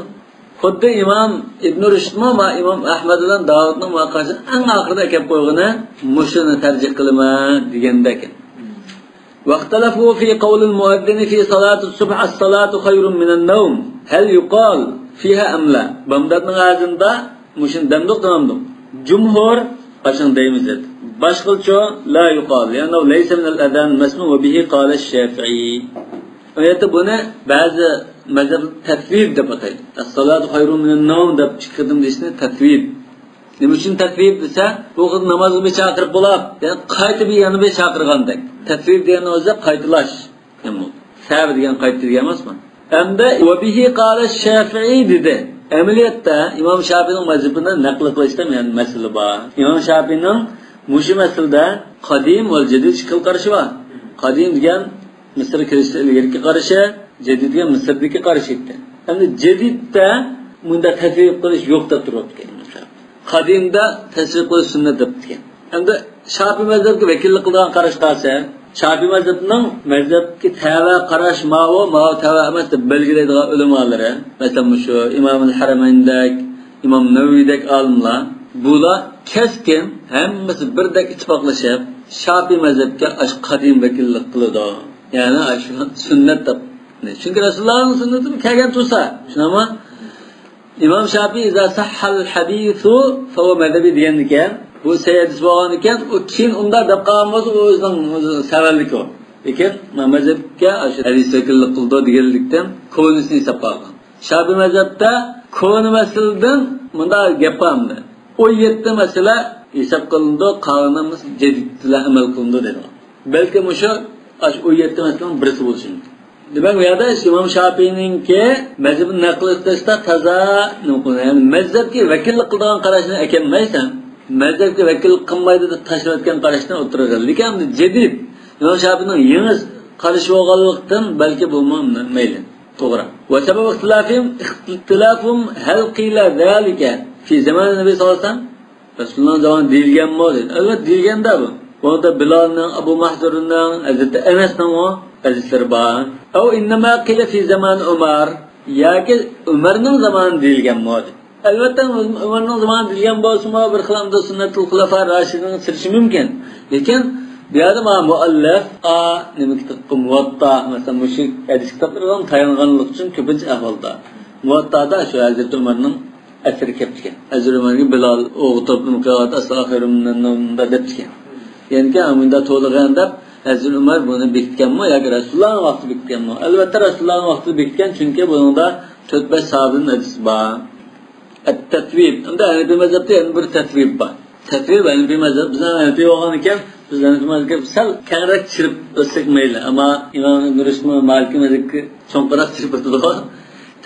Xuddi İmam İbn Rushdmi va İmam Ahmad bilan Davudning voqeasi eng oxirida kelib qo'ygani mushuni tarjih qilma deganda ekan. Vaqtalafu fi qawl al-muazzin fi salati as-subh as-salatu khayrun min an-nawm. Hal yuqal fiha am la? Bamdatning azında mushin damduq damduq. Jumhur qachon deymiz dedi. Başqacha la yuqal, ya'ni laysa min al-adhan masmu va bihi qala ash-Shafi'i. Oyatda buni ba'zi mazhab tatvid deb ataydi. As-salatu khayrun min an-nawm deb chiqdim deyishni tatvid Nima uchun tatvib desa, bu xil namozga bir chaqirib bo'lib, yani qaytib yana bir chaqirgandek. Tatvib degan o'zi qaytlash. Sabr degan qaytdi degan emasmi? Hamda va bihi qala Shafi'i dedi. Amaliyotda Imom Shafi'ning mazhabidan naql qilishda men masala bor. Imom Shafi'ning mushi masalada qadim va jadid ikki qarashi bor. Qadim degan Misr kirishligiga qarashi, jadid degan Misrdagi qarashi edi. Endi jadidda bunda tatvib qilish yo'q deb turibdi. Qadimda tasdiq qilish sunnat debdi. Endi Shafi'i mazhabga vakillik qilgan qarash qarasa, Shafi'i mazhabining mazhabga tava qarash ma'vo tava emas deb belgilaydigan ulamolar, masalan shu Imom al-Haramayndak, Imom Navaviydek olimlar, bular keskin hammasi birdek ittifoqlashib, Shafi'i mazhabga qadim vakillik qiladi. Ya'ni shu sunnat deb. Chunki Rasulullohning sunnati kelgan tursa, shunami? İmam Şafii iza sahhal hadithu fa huwa madhabi degan ekan. Bu sayyidis bo'lgan ekan, u keyin unda deb qolmasa o'zining savallik o. Lekin mazhabga shu hadis vakillik qildi deganlikdan ko'nisini hisobga olgan. Şafii mazhabda ko'ni masaldan bunda gap qolmadi. 17 masala hisob qilindi, qonunimiz jadidlar amal qilindi dedi. Balki mushu 17 masalaning birisi bo'lishi mumkin. Demek bu yerde İmam Şafii'ninki mezhebini nakl etişte taza yani mezhebki vekillik kıldığın karşına ekenmeysen mezhebki vekillik kılmaydı da taşır etken karşına oturacak. Lakin cedid İmam Şafii'nin yeniz karşı oğalıktan belki bulmam meylin. Doğru. Ve sebep ihtilafım hel qila zalike fi zamanı Nebi sallallahu aleyhi ve sellem Resulullah'ın zamanı değilgen mi o dedi. Evet değilgen de bu. Bunu da Bilal'ın, Abu Mahzur'un, Hazreti Enes'in o hadisleri var. O innema qila fi zaman Umar ya ki Umar'ın zamanı değilgen mi o dedi. Elbette Umar'ın zamanı değilgen bo'lsa bir xilamda sunnatul xulafa raşidin sirişi mümkün. Lekin bu yerda muallif nima kitap Muvatta mesela müşrik hadis kitaplardan tayanganlık için köpünç ahvalda. Muvatta'da şu Hazreti Umar'ın eseri keptiken. Hazreti Umar'ın Bilal oğu toplum kağıt asla hayrımdan da deptiken. Yani ki amında to'lig'an deb Hazreti Umar buni bekitganmi yoki Rasulullohning vaqti bekitganmi? Albatta Rasulullohning vaqti bekitgan, chunki bunda 4-5 sahobaning hadisi bor. At-tatvib. Unda Hanafi mazhabda yana bir tatvib bor. Tatvib Hanafi mazhab bizning Hanafi bo'lgan ekan, biz Hanafi mazhabga sal kengroq chirib o'tsak mayli, ammo Imom Nurishmi Maliki mazhabga cho'nqaroq chirib o'tadi.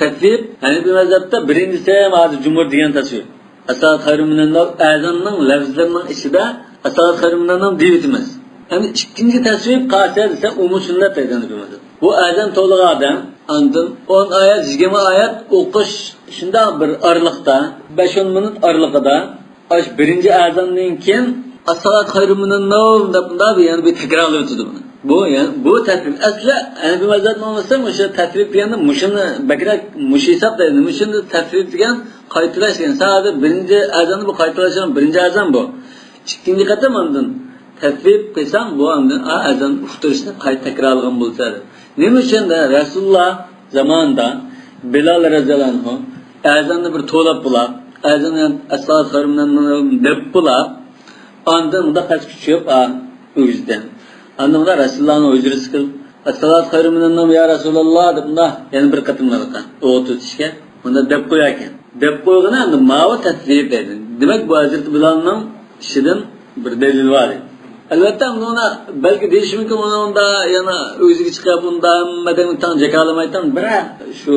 Tatvib Hanafi mazhabda birinchisi hozir jumhur degan tatvib. Asad xayrumdan azanning lafzlarining ichida Asad xayrumdan deyitimiz. Yani ikinci tasvip qasir ise umu sünnet edildi. Bu azan to'liq adam andın 10 ayet 20 ayet o'qish shunda bir aralıkta 5-10 minut aralıkta aş birinci azandan keyin as-salat khayrun minan nawm deb yani bir takrorlab o'tadi buni. Bu yani bu tasvip asli Hanafi mazhabida olmasa o'sha tasvip degani mushuni bakrak mushi hisoblaydi. Mushuni tasvip degan qaytalash degan. Sadece birinci azanni bu qaytalashning birinci azan bu. İkinci qatam andın tatvib qilsam bu anda azan uqtirishni qayta takrorlagan bo'ladi. Nima uchun da Rasululloh zamonida Bilal roziyallohu anhu azanni bir to'lab bulab, azanni as-salat xayrumdan deb bulab, anda unda past kuchib o'zdan. Anda unda Rasulullohning o'zrisi qilib as-salat xayrumdan ya Rasululloh deb yana bir qatimlarga o'tishga unda deb qo'yar ekan. Deb qo'ygani anda ma'vo tatvib dedi. Demak bu Hazrat Bilalning ishidan bir dalil var. Albatta buna belki değişim ki onda yana o'ziga chiqib unda hammadan tan jakalamaydan bira shu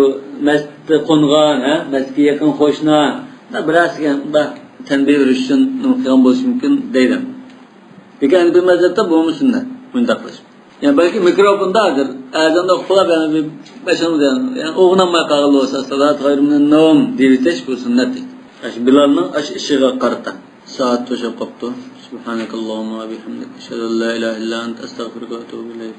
masjidga qo'ngan, masjidga yaqin qo'shna birasiga unda tanbih berish uchun qilgan bo'lishi mumkin deydi. Lekin bu mazhabda bu sunnat bunda qilish. Yani belki mikrofondadir. Azanda o'qilib yani başımız yani o'g'namay qolgan bo'lsa salat g'ayrimin nom deyitish bu sunnat. Shu Bilalning ishiga qarata soat to'shab qopti. Subhanakallahumma va bihamdika ashhadu an la ilaha illa anta astaghfiruka va atubu ilayk.